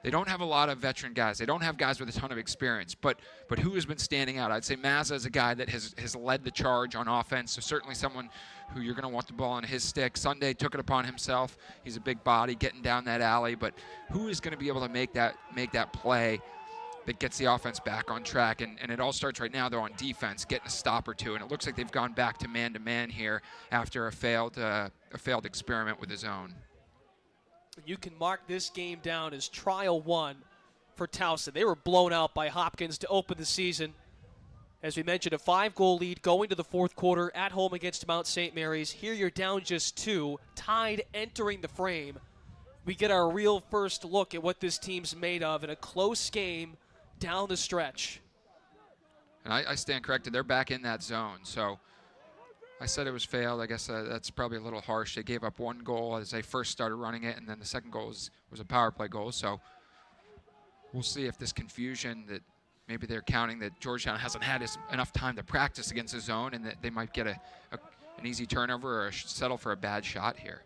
Speaker 1: they don't have a lot of veteran guys. They don't have guys with a ton of experience. But who has been standing out? I'd say Mazza is a guy that has led the charge on offense, so certainly someone who you're going to want the ball on his stick. Sunday took it upon himself. He's a big body getting down that alley. But who is going to be able to make that play that gets the offense back on track? And it all starts right now, though, on defense, getting a stop or two. And it looks like they've gone back to man-to-man here after a failed experiment with his own.
Speaker 2: You can mark this game down as trial 1 for Towson. They were blown out by Hopkins to open the season. As we mentioned, a 5-goal lead going to the 4th quarter at home against Mount St. Mary's. Here you're down just 2, tied entering the frame. We get our real first look at what this team's made of in a close game down the stretch.
Speaker 1: And I stand corrected. They're back in that zone. So I said it was failed. I guess that's probably a little harsh. They gave up 1 goal as they first started running it, and then the second goal was a power play goal. So we'll see if this confusion that maybe they're counting that Georgetown hasn't had enough time to practice against the zone, and that they might get an easy turnover or settle for a bad shot here.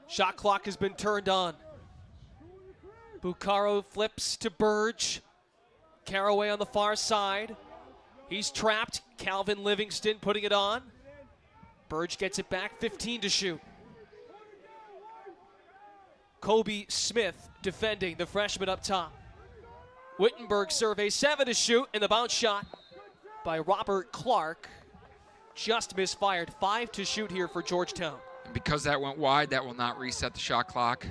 Speaker 2: Shot clock has been turned on. Buccaro flips to Burge. Caraway on the far side. He's trapped. Calvin Livingston putting it on. Burge gets it back, 15 to shoot. Kobe Smith defending, the freshman up top. Wittenberg survey, 7 to shoot, and the bounce shot by Robert Clark just misfired. 5 to shoot here for Georgetown.
Speaker 1: And because that went wide, that will not reset the shot clock.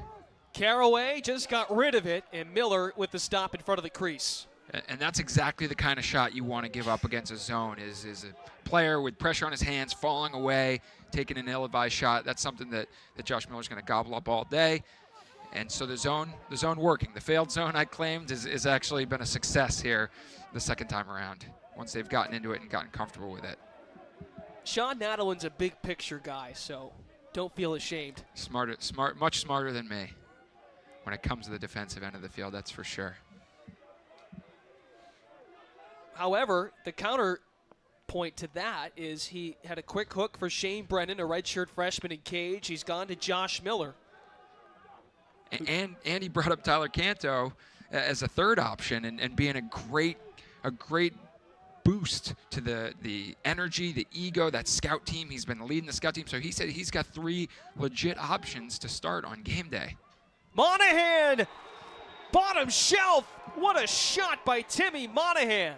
Speaker 2: Caraway just got rid of it, and Miller with the stop in front of the crease.
Speaker 1: And that's exactly the kind of shot you want to give up against a zone, is a player with pressure on his hands, falling away, taking an ill-advised shot. That's something that Josh Miller's going to gobble up all day. And so the zone working. The failed zone I claimed is actually been a success here the second time around, once they've gotten into it and gotten comfortable with it.
Speaker 2: Sean Nadelin's a big picture guy, so don't feel ashamed.
Speaker 1: Much smarter than me when it comes to the defensive end of the field, that's for sure.
Speaker 2: However, the counterpoint to that is he had a quick hook for Shane Brennan, a redshirt freshman in Cage. He's gone to Josh Miller.
Speaker 1: And he brought up Tyler Canto as a third option and being a great boost to the energy, the ego, that scout team. He's been leading the scout team. So he said he's got 3 legit options to start on game day.
Speaker 2: Monahan, bottom shelf. What a shot by Timmy Monahan.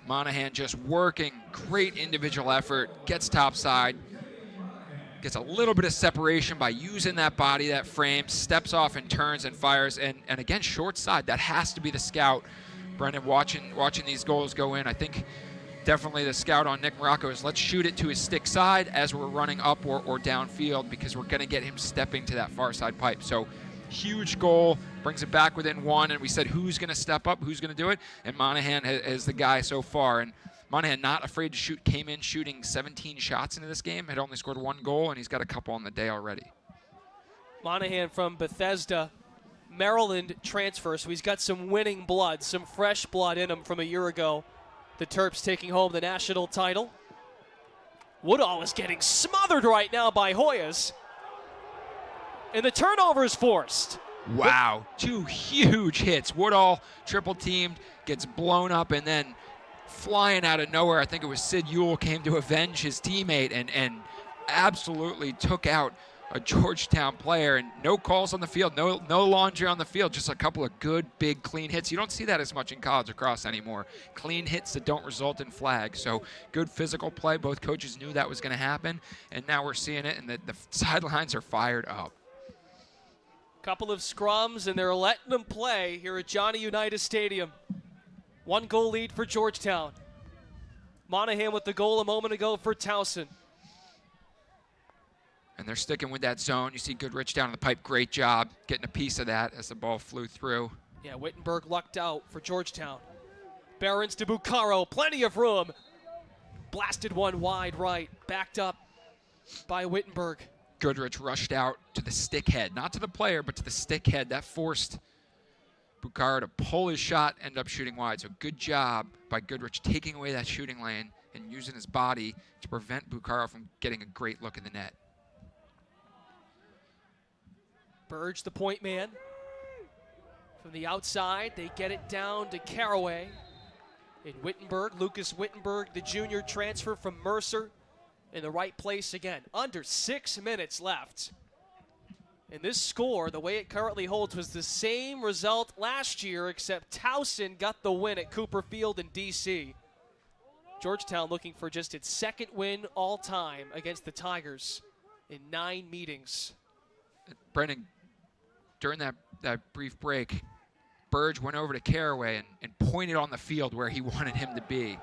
Speaker 1: Monahan just working, great individual effort, gets topside, gets a little bit of separation by using that body, that frame, steps off and turns and fires. And again, short side, that has to be the scout. Brendan, watching these goals go in, I think definitely the scout on Nick Morocco is let's shoot it to his stick side as we're running up or downfield, because we're going to get him stepping to that far side pipe. So huge goal, brings it back within one, and we said who's going to step up, who's going to do it, and Monahan is the guy so far. And Monahan, not afraid to shoot, came in shooting 17 shots into this game, had only scored 1 goal, and he's got a couple on the day already.
Speaker 2: Monahan from Bethesda, Maryland transfer, so he's got some winning blood, some fresh blood in him from a year ago. The Terps taking home the national title. Woodall is getting smothered right now by Hoyas. And the turnover is forced.
Speaker 1: Wow, 2 huge hits. Woodall triple teamed, gets blown up, and then flying out of nowhere, I think it was Sid Ewell came to avenge his teammate and absolutely took out a Georgetown player. And no calls on the field, no laundry on the field, just a couple of good, big, clean hits. You don't see that as much in college lacrosse anymore. Clean hits that don't result in flags. So good physical play. Both coaches knew that was going to happen, and now we're seeing it, and the sidelines are fired up.
Speaker 2: Couple of scrums, and they're letting them play here at Johnny Unitas Stadium. 1 goal lead for Georgetown. Monahan with the goal a moment ago for Towson.
Speaker 1: And they're sticking with that zone. You see Goodrich down in the pipe. Great job getting a piece of that as the ball flew through.
Speaker 2: Yeah, Wittenberg lucked out for Georgetown. Barons to Buccaro. Plenty of room. Blasted one wide right. Backed up by Wittenberg.
Speaker 1: Goodrich rushed out to the stick head. Not to the player, but to the stick head. That forced Buccaro to pull his shot, end up shooting wide. So good job by Goodrich taking away that shooting lane and using his body to prevent Buccaro from getting a great look in the net.
Speaker 2: Burge, the point man. From the outside, they get it down to Caraway. In Wittenberg, Lucas Wittenberg, the junior transfer from Mercer, in the right place again. Under 6 minutes left. And this score, the way it currently holds, was the same result last year, except Towson got the win at Cooper Field in D.C. Georgetown looking for just its 2nd win all time against the Tigers in 9 meetings.
Speaker 1: Brendan, during that brief break, Burge went over to Caraway and pointed on the field where he wanted him to be.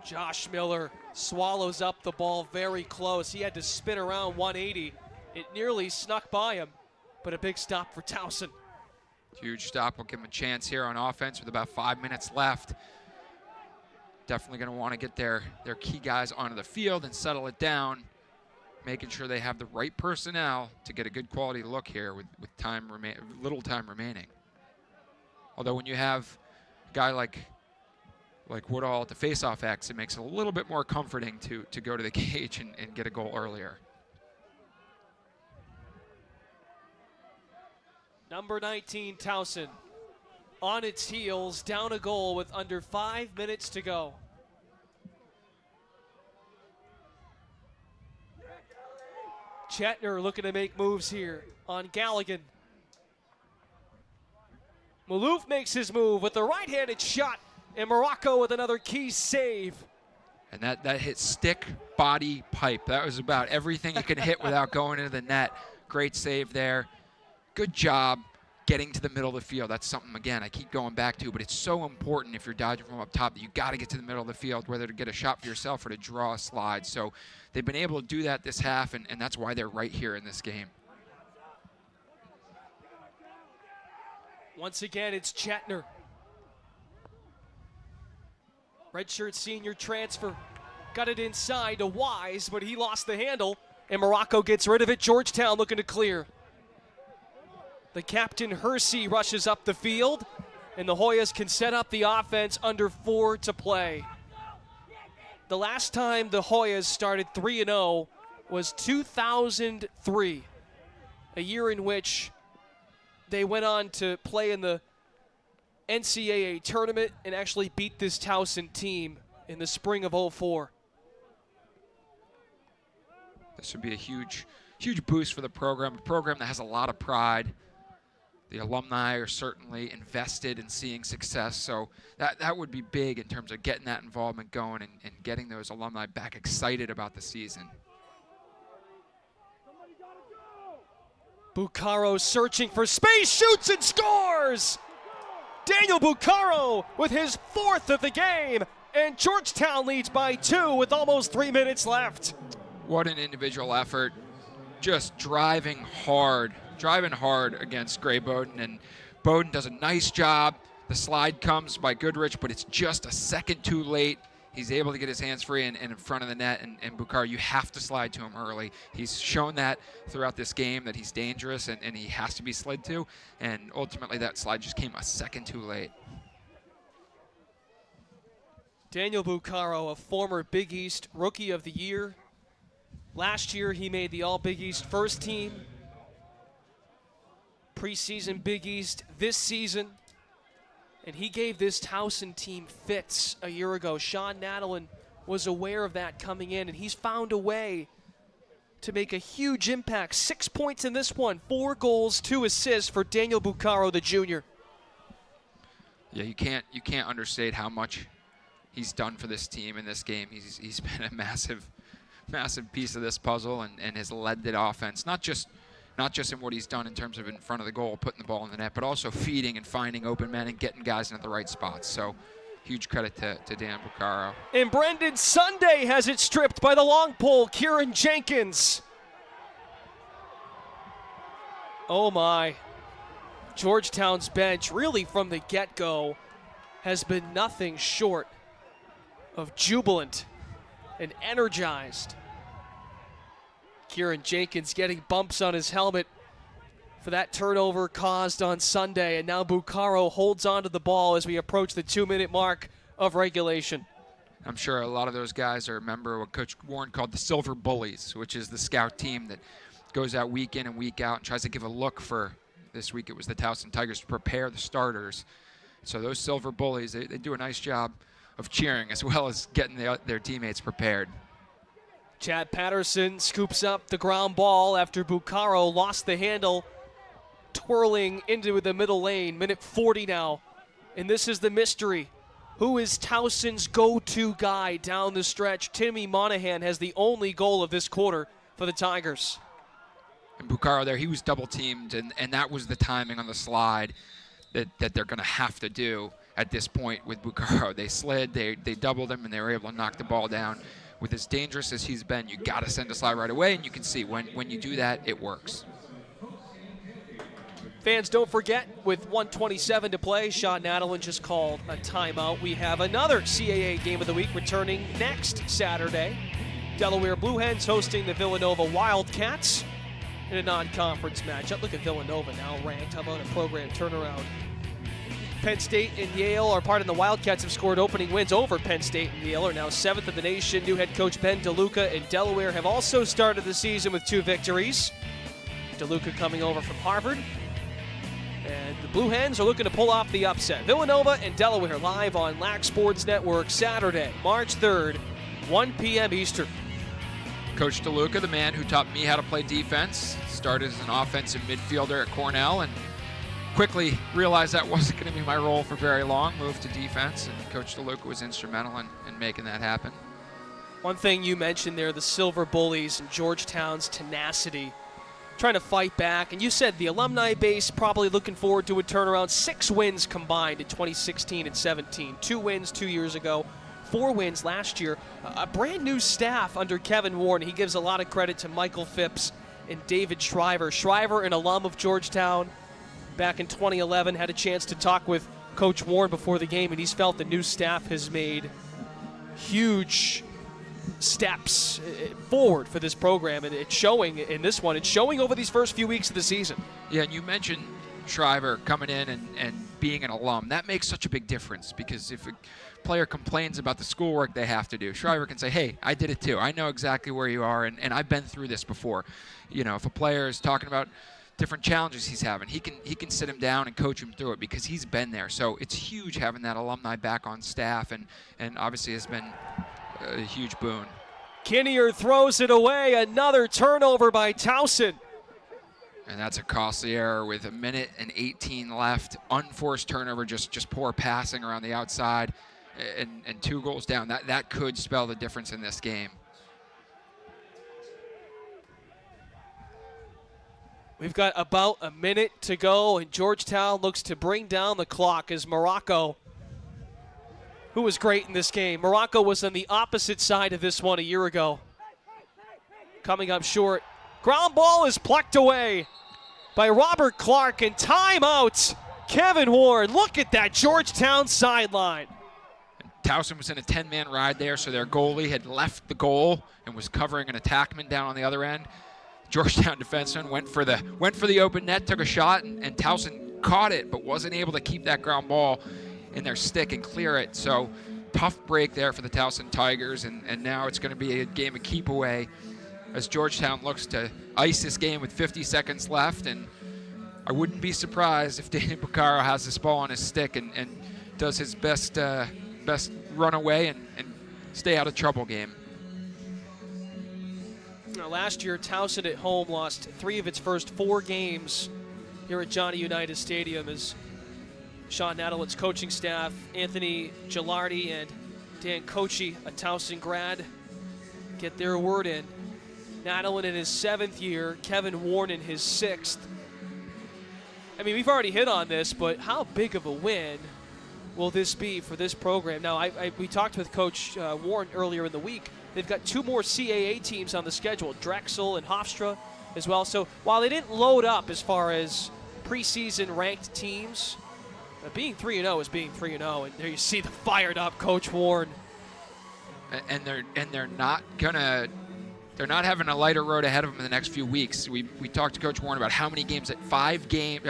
Speaker 2: Josh Miller swallows up the ball very close. He had to spin around 180. It nearly snuck by him, but a big stop for Towson.
Speaker 1: Huge stop. We'll give him a chance here on offense with about 5 minutes left. Definitely going to want to get their key guys onto the field and settle it down, making sure they have the right personnel to get a good quality look here with little time remaining. Although when you have a guy like Woodall at the faceoff X, it makes it a little bit more comforting to go to the cage and get a goal earlier.
Speaker 2: Number 19, Towson, on its heels, down a goal with under 5 minutes to go. Chetner looking to make moves here on Galligan. Malouf makes his move with the right-handed shot, and Morocco with another key save.
Speaker 1: And that hit stick, body, pipe. That was about everything you could hit without going into the net. Great save there. Good job getting to the middle of the field. That's something, again, I keep going back to, but it's so important if you're dodging from up top that you got to get to the middle of the field, whether to get a shot for yourself or to draw a slide. So they've been able to do that this half, and that's why they're right here in this game.
Speaker 2: Once again, it's Chetner. Redshirt senior transfer. Got it inside to Wise, but he lost the handle, and Morocco gets rid of it. Georgetown looking to clear. The captain, Hersey, rushes up the field, and the Hoyas can set up the offense under 4 to play. The last time the Hoyas started 3-0 was 2003, a year in which they went on to play in the NCAA tournament and actually beat this Towson team in the spring of '04.
Speaker 1: This would be a huge boost for the program, a program that has a lot of pride. The alumni are certainly invested in seeing success, so that would be big in terms of getting that involvement going and getting those alumni back excited about the season.
Speaker 2: Buccaro searching for space, shoots and scores! Daniel Buccaro with his 4th of the game, and Georgetown leads by 2 with almost 3 minutes left.
Speaker 1: What an individual effort. Just driving hard against Gray Bowden, and Bowden does a nice job. The slide comes by Goodrich, but it's just a second too late. He's able to get his hands free and in front of the net, and Buccaro, you have to slide to him early. He's shown that throughout this game, that he's dangerous and he has to be slid to, and ultimately that slide just came a second too late.
Speaker 2: Daniel Buccaro, a former Big East Rookie of the Year. Last year he made the All-Big East first team. Preseason Big East this season. And he gave this Towson team fits a year ago. Sean Nadelin was aware of that coming in, and he's found a way to make a huge impact. 6 points in this one, 4 goals, 2 assists for Daniel Buccaro, the junior.
Speaker 1: Yeah, you can't understate how much he's done for this team in this game. He's been a massive piece of this puzzle and has led the offense, not just in what he's done in terms of in front of the goal, putting the ball in the net, but also feeding and finding open men and getting guys into the right spots. So huge credit to Dan Buccaro.
Speaker 2: And Brendan Sunday has it stripped by the long pole, Kieran Jenkins. Oh my. Georgetown's bench, really from the get-go, has been nothing short of jubilant and energized. Kieran Jenkins getting bumps on his helmet for that turnover caused on Sunday, and now Buccaro holds onto the ball as we approach the 2-minute mark of regulation.
Speaker 1: I'm sure a lot of those guys are a member of what Coach Warren called the Silver Bullies, which is the scout team that goes out week in and week out and tries to give a look for, this week it was the Towson Tigers, to prepare the starters. So those Silver Bullies, they do a nice job of cheering as well as getting their teammates prepared.
Speaker 2: Chad Patterson scoops up the ground ball after Buccaro lost the handle, twirling into the middle lane. Minute 40 now, and this is the mystery. Who is Towson's go-to guy down the stretch? Timmy Monahan has the only goal of this quarter for the Tigers.
Speaker 1: And Buccaro there, he was double-teamed, and that was the timing on the slide that they're going to have to do at this point with Buccaro. They slid, they doubled him, and they were able to knock the ball down. With as dangerous as he's been, you got to send a slide right away, and you can see when you do that, it works.
Speaker 2: Fans, don't forget, with 1:27 to play, Sean Nadelin just called a timeout. We have another CAA game of the week returning next Saturday. Delaware Blue Hens hosting the Villanova Wildcats in a non-conference matchup. Look at Villanova now ranked. How about a program turnaround? Penn State and Yale are part of the Wildcats have scored opening wins over Penn State and Yale are now 7th in the nation. New head coach Ben DeLuca and Delaware have also started the season with 2 victories. DeLuca coming over from Harvard. And the Blue Hens are looking to pull off the upset. Villanova and Delaware live on Lax Sports Network Saturday, March 3rd, 1 p.m. Eastern.
Speaker 1: Coach DeLuca, the man who taught me how to play defense, started as an offensive midfielder at Cornell and quickly realized that wasn't going to be my role for very long, moved to defense, and Coach DeLuca was instrumental in making that happen.
Speaker 2: One thing you mentioned there, the Silver Bullies and Georgetown's tenacity, trying to fight back. And you said the alumni base probably looking forward to a turnaround. 6 wins combined in 2016 and 17. 2 wins 2 years ago, 4 wins last year. A brand new staff under Kevin Warren. He gives a lot of credit to Michael Phipps and David Shriver. Shriver, an alum of Georgetown, back in 2011, had a chance to talk with Coach Warren before the game, and he's felt the new staff has made huge steps forward for this program, and it's showing in this one. It's showing over these first few weeks of the season.
Speaker 1: Yeah, and you mentioned Shriver coming in and being an alum. That makes such a big difference because if a player complains about the schoolwork they have to do, Shriver can say, hey, I did it too. I know exactly where you are, and I've been through this before. You know, if a player is talking about different challenges he's having, he can sit him down and coach him through it because he's been there. So it's huge having that alumni back on staff, and obviously has been a huge boon.
Speaker 2: Kinnear throws it away. Another turnover by Towson.
Speaker 1: And that's a costly error with 1:18 left. Unforced turnover, just poor passing around the outside, and 2 goals down. That could spell the difference in this game.
Speaker 2: We've got about a minute to go, and Georgetown looks to bring down the clock as Morocco, who was great in this game. Morocco was on the opposite side of this one a year ago. Coming up short. Ground ball is plucked away by Robert Clark, and timeout. Kevin Warren, look at that Georgetown sideline.
Speaker 1: Towson was in a 10-man ride there, so their goalie had left the goal and was covering an attackman down on the other end. Georgetown defenseman went for the open net, took a shot, and Towson caught it, but wasn't able to keep that ground ball in their stick and clear it. So tough break there for the Towson Tigers, and now it's going to be a game of keep away as Georgetown looks to ice this game with 50 seconds left. And I wouldn't be surprised if Daniel Buccaro has this ball on his stick and does his best run away and stay out of trouble game.
Speaker 2: Last year, Towson at home lost 3 of its first 4 games here at Johnny Unitas Stadium as Sean Nadelin's coaching staff, Anthony Gilardi and Dan Kochi, a Towson grad, get their word in. Nadelin in his 7th year, Kevin Warren in his 6th. I mean, we've already hit on this, but how big of a win will this be for this program? Now, we talked with Coach Warren earlier in the week. They've got 2 more CAA teams on the schedule, Drexel and Hofstra as well. So while they didn't load up as far as preseason ranked teams, being 3-0 is being 3-0, and there you see the fired up Coach Warren.
Speaker 1: And they're not having a lighter road ahead of them in the next few weeks. We talked to Coach Warren about how many games at 5 games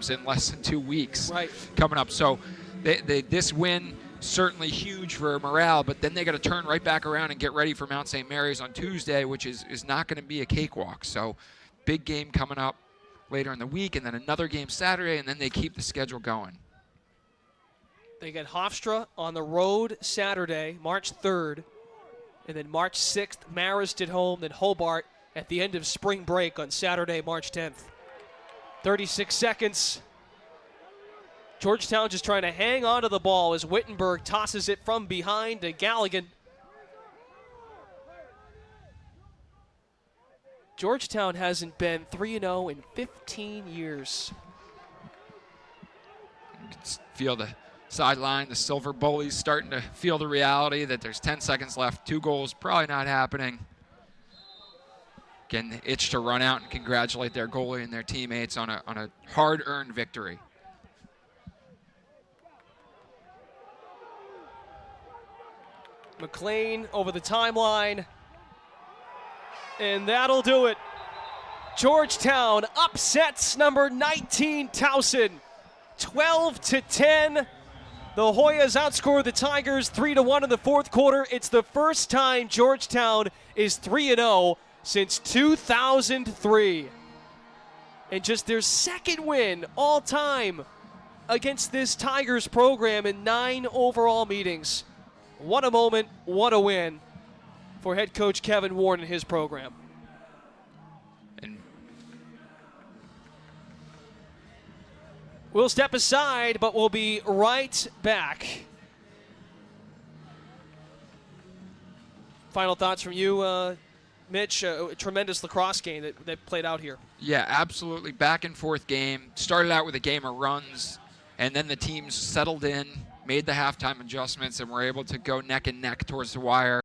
Speaker 1: in less than 2 weeks coming up. So this win certainly huge for morale, but then they got to turn right back around and get ready for Mount St. Mary's on Tuesday, which is not going to be a cakewalk. So big game coming up later in the week, and then another game Saturday, and then they keep the schedule going.
Speaker 2: They get Hofstra on the road Saturday, March 3rd, and then March 6th, Marist at home, then Hobart at the end of spring break on Saturday, March 10th. 36 seconds. Georgetown just trying to hang on to the ball as Wittenberg tosses it from behind to Galligan. Georgetown hasn't been 3-0 in 15 years.
Speaker 1: You can feel the sideline, the Silver Bullies starting to feel the reality that there's 10 seconds left, 2 goals, probably not happening. Again, the itch to run out and congratulate their goalie and their teammates on a hard-earned victory.
Speaker 2: McLean over the timeline, and that'll do it. Georgetown upsets number 19 Towson, 12-10. The Hoyas outscore the Tigers 3-1 in the 4th quarter. It's the first time Georgetown is 3-0 since 2003. And just their 2nd win all time against this Tigers program in 9 overall meetings. What a moment, what a win for head coach Kevin Warren and his program.
Speaker 1: And
Speaker 2: we'll step aside, but we'll be right back. Final thoughts from you, Mitch? A tremendous lacrosse game that played out here.
Speaker 1: Yeah, absolutely. Back and forth game. Started out with a game of runs, and then the teams settled in, made the halftime adjustments, and were able to go neck and neck towards the wire.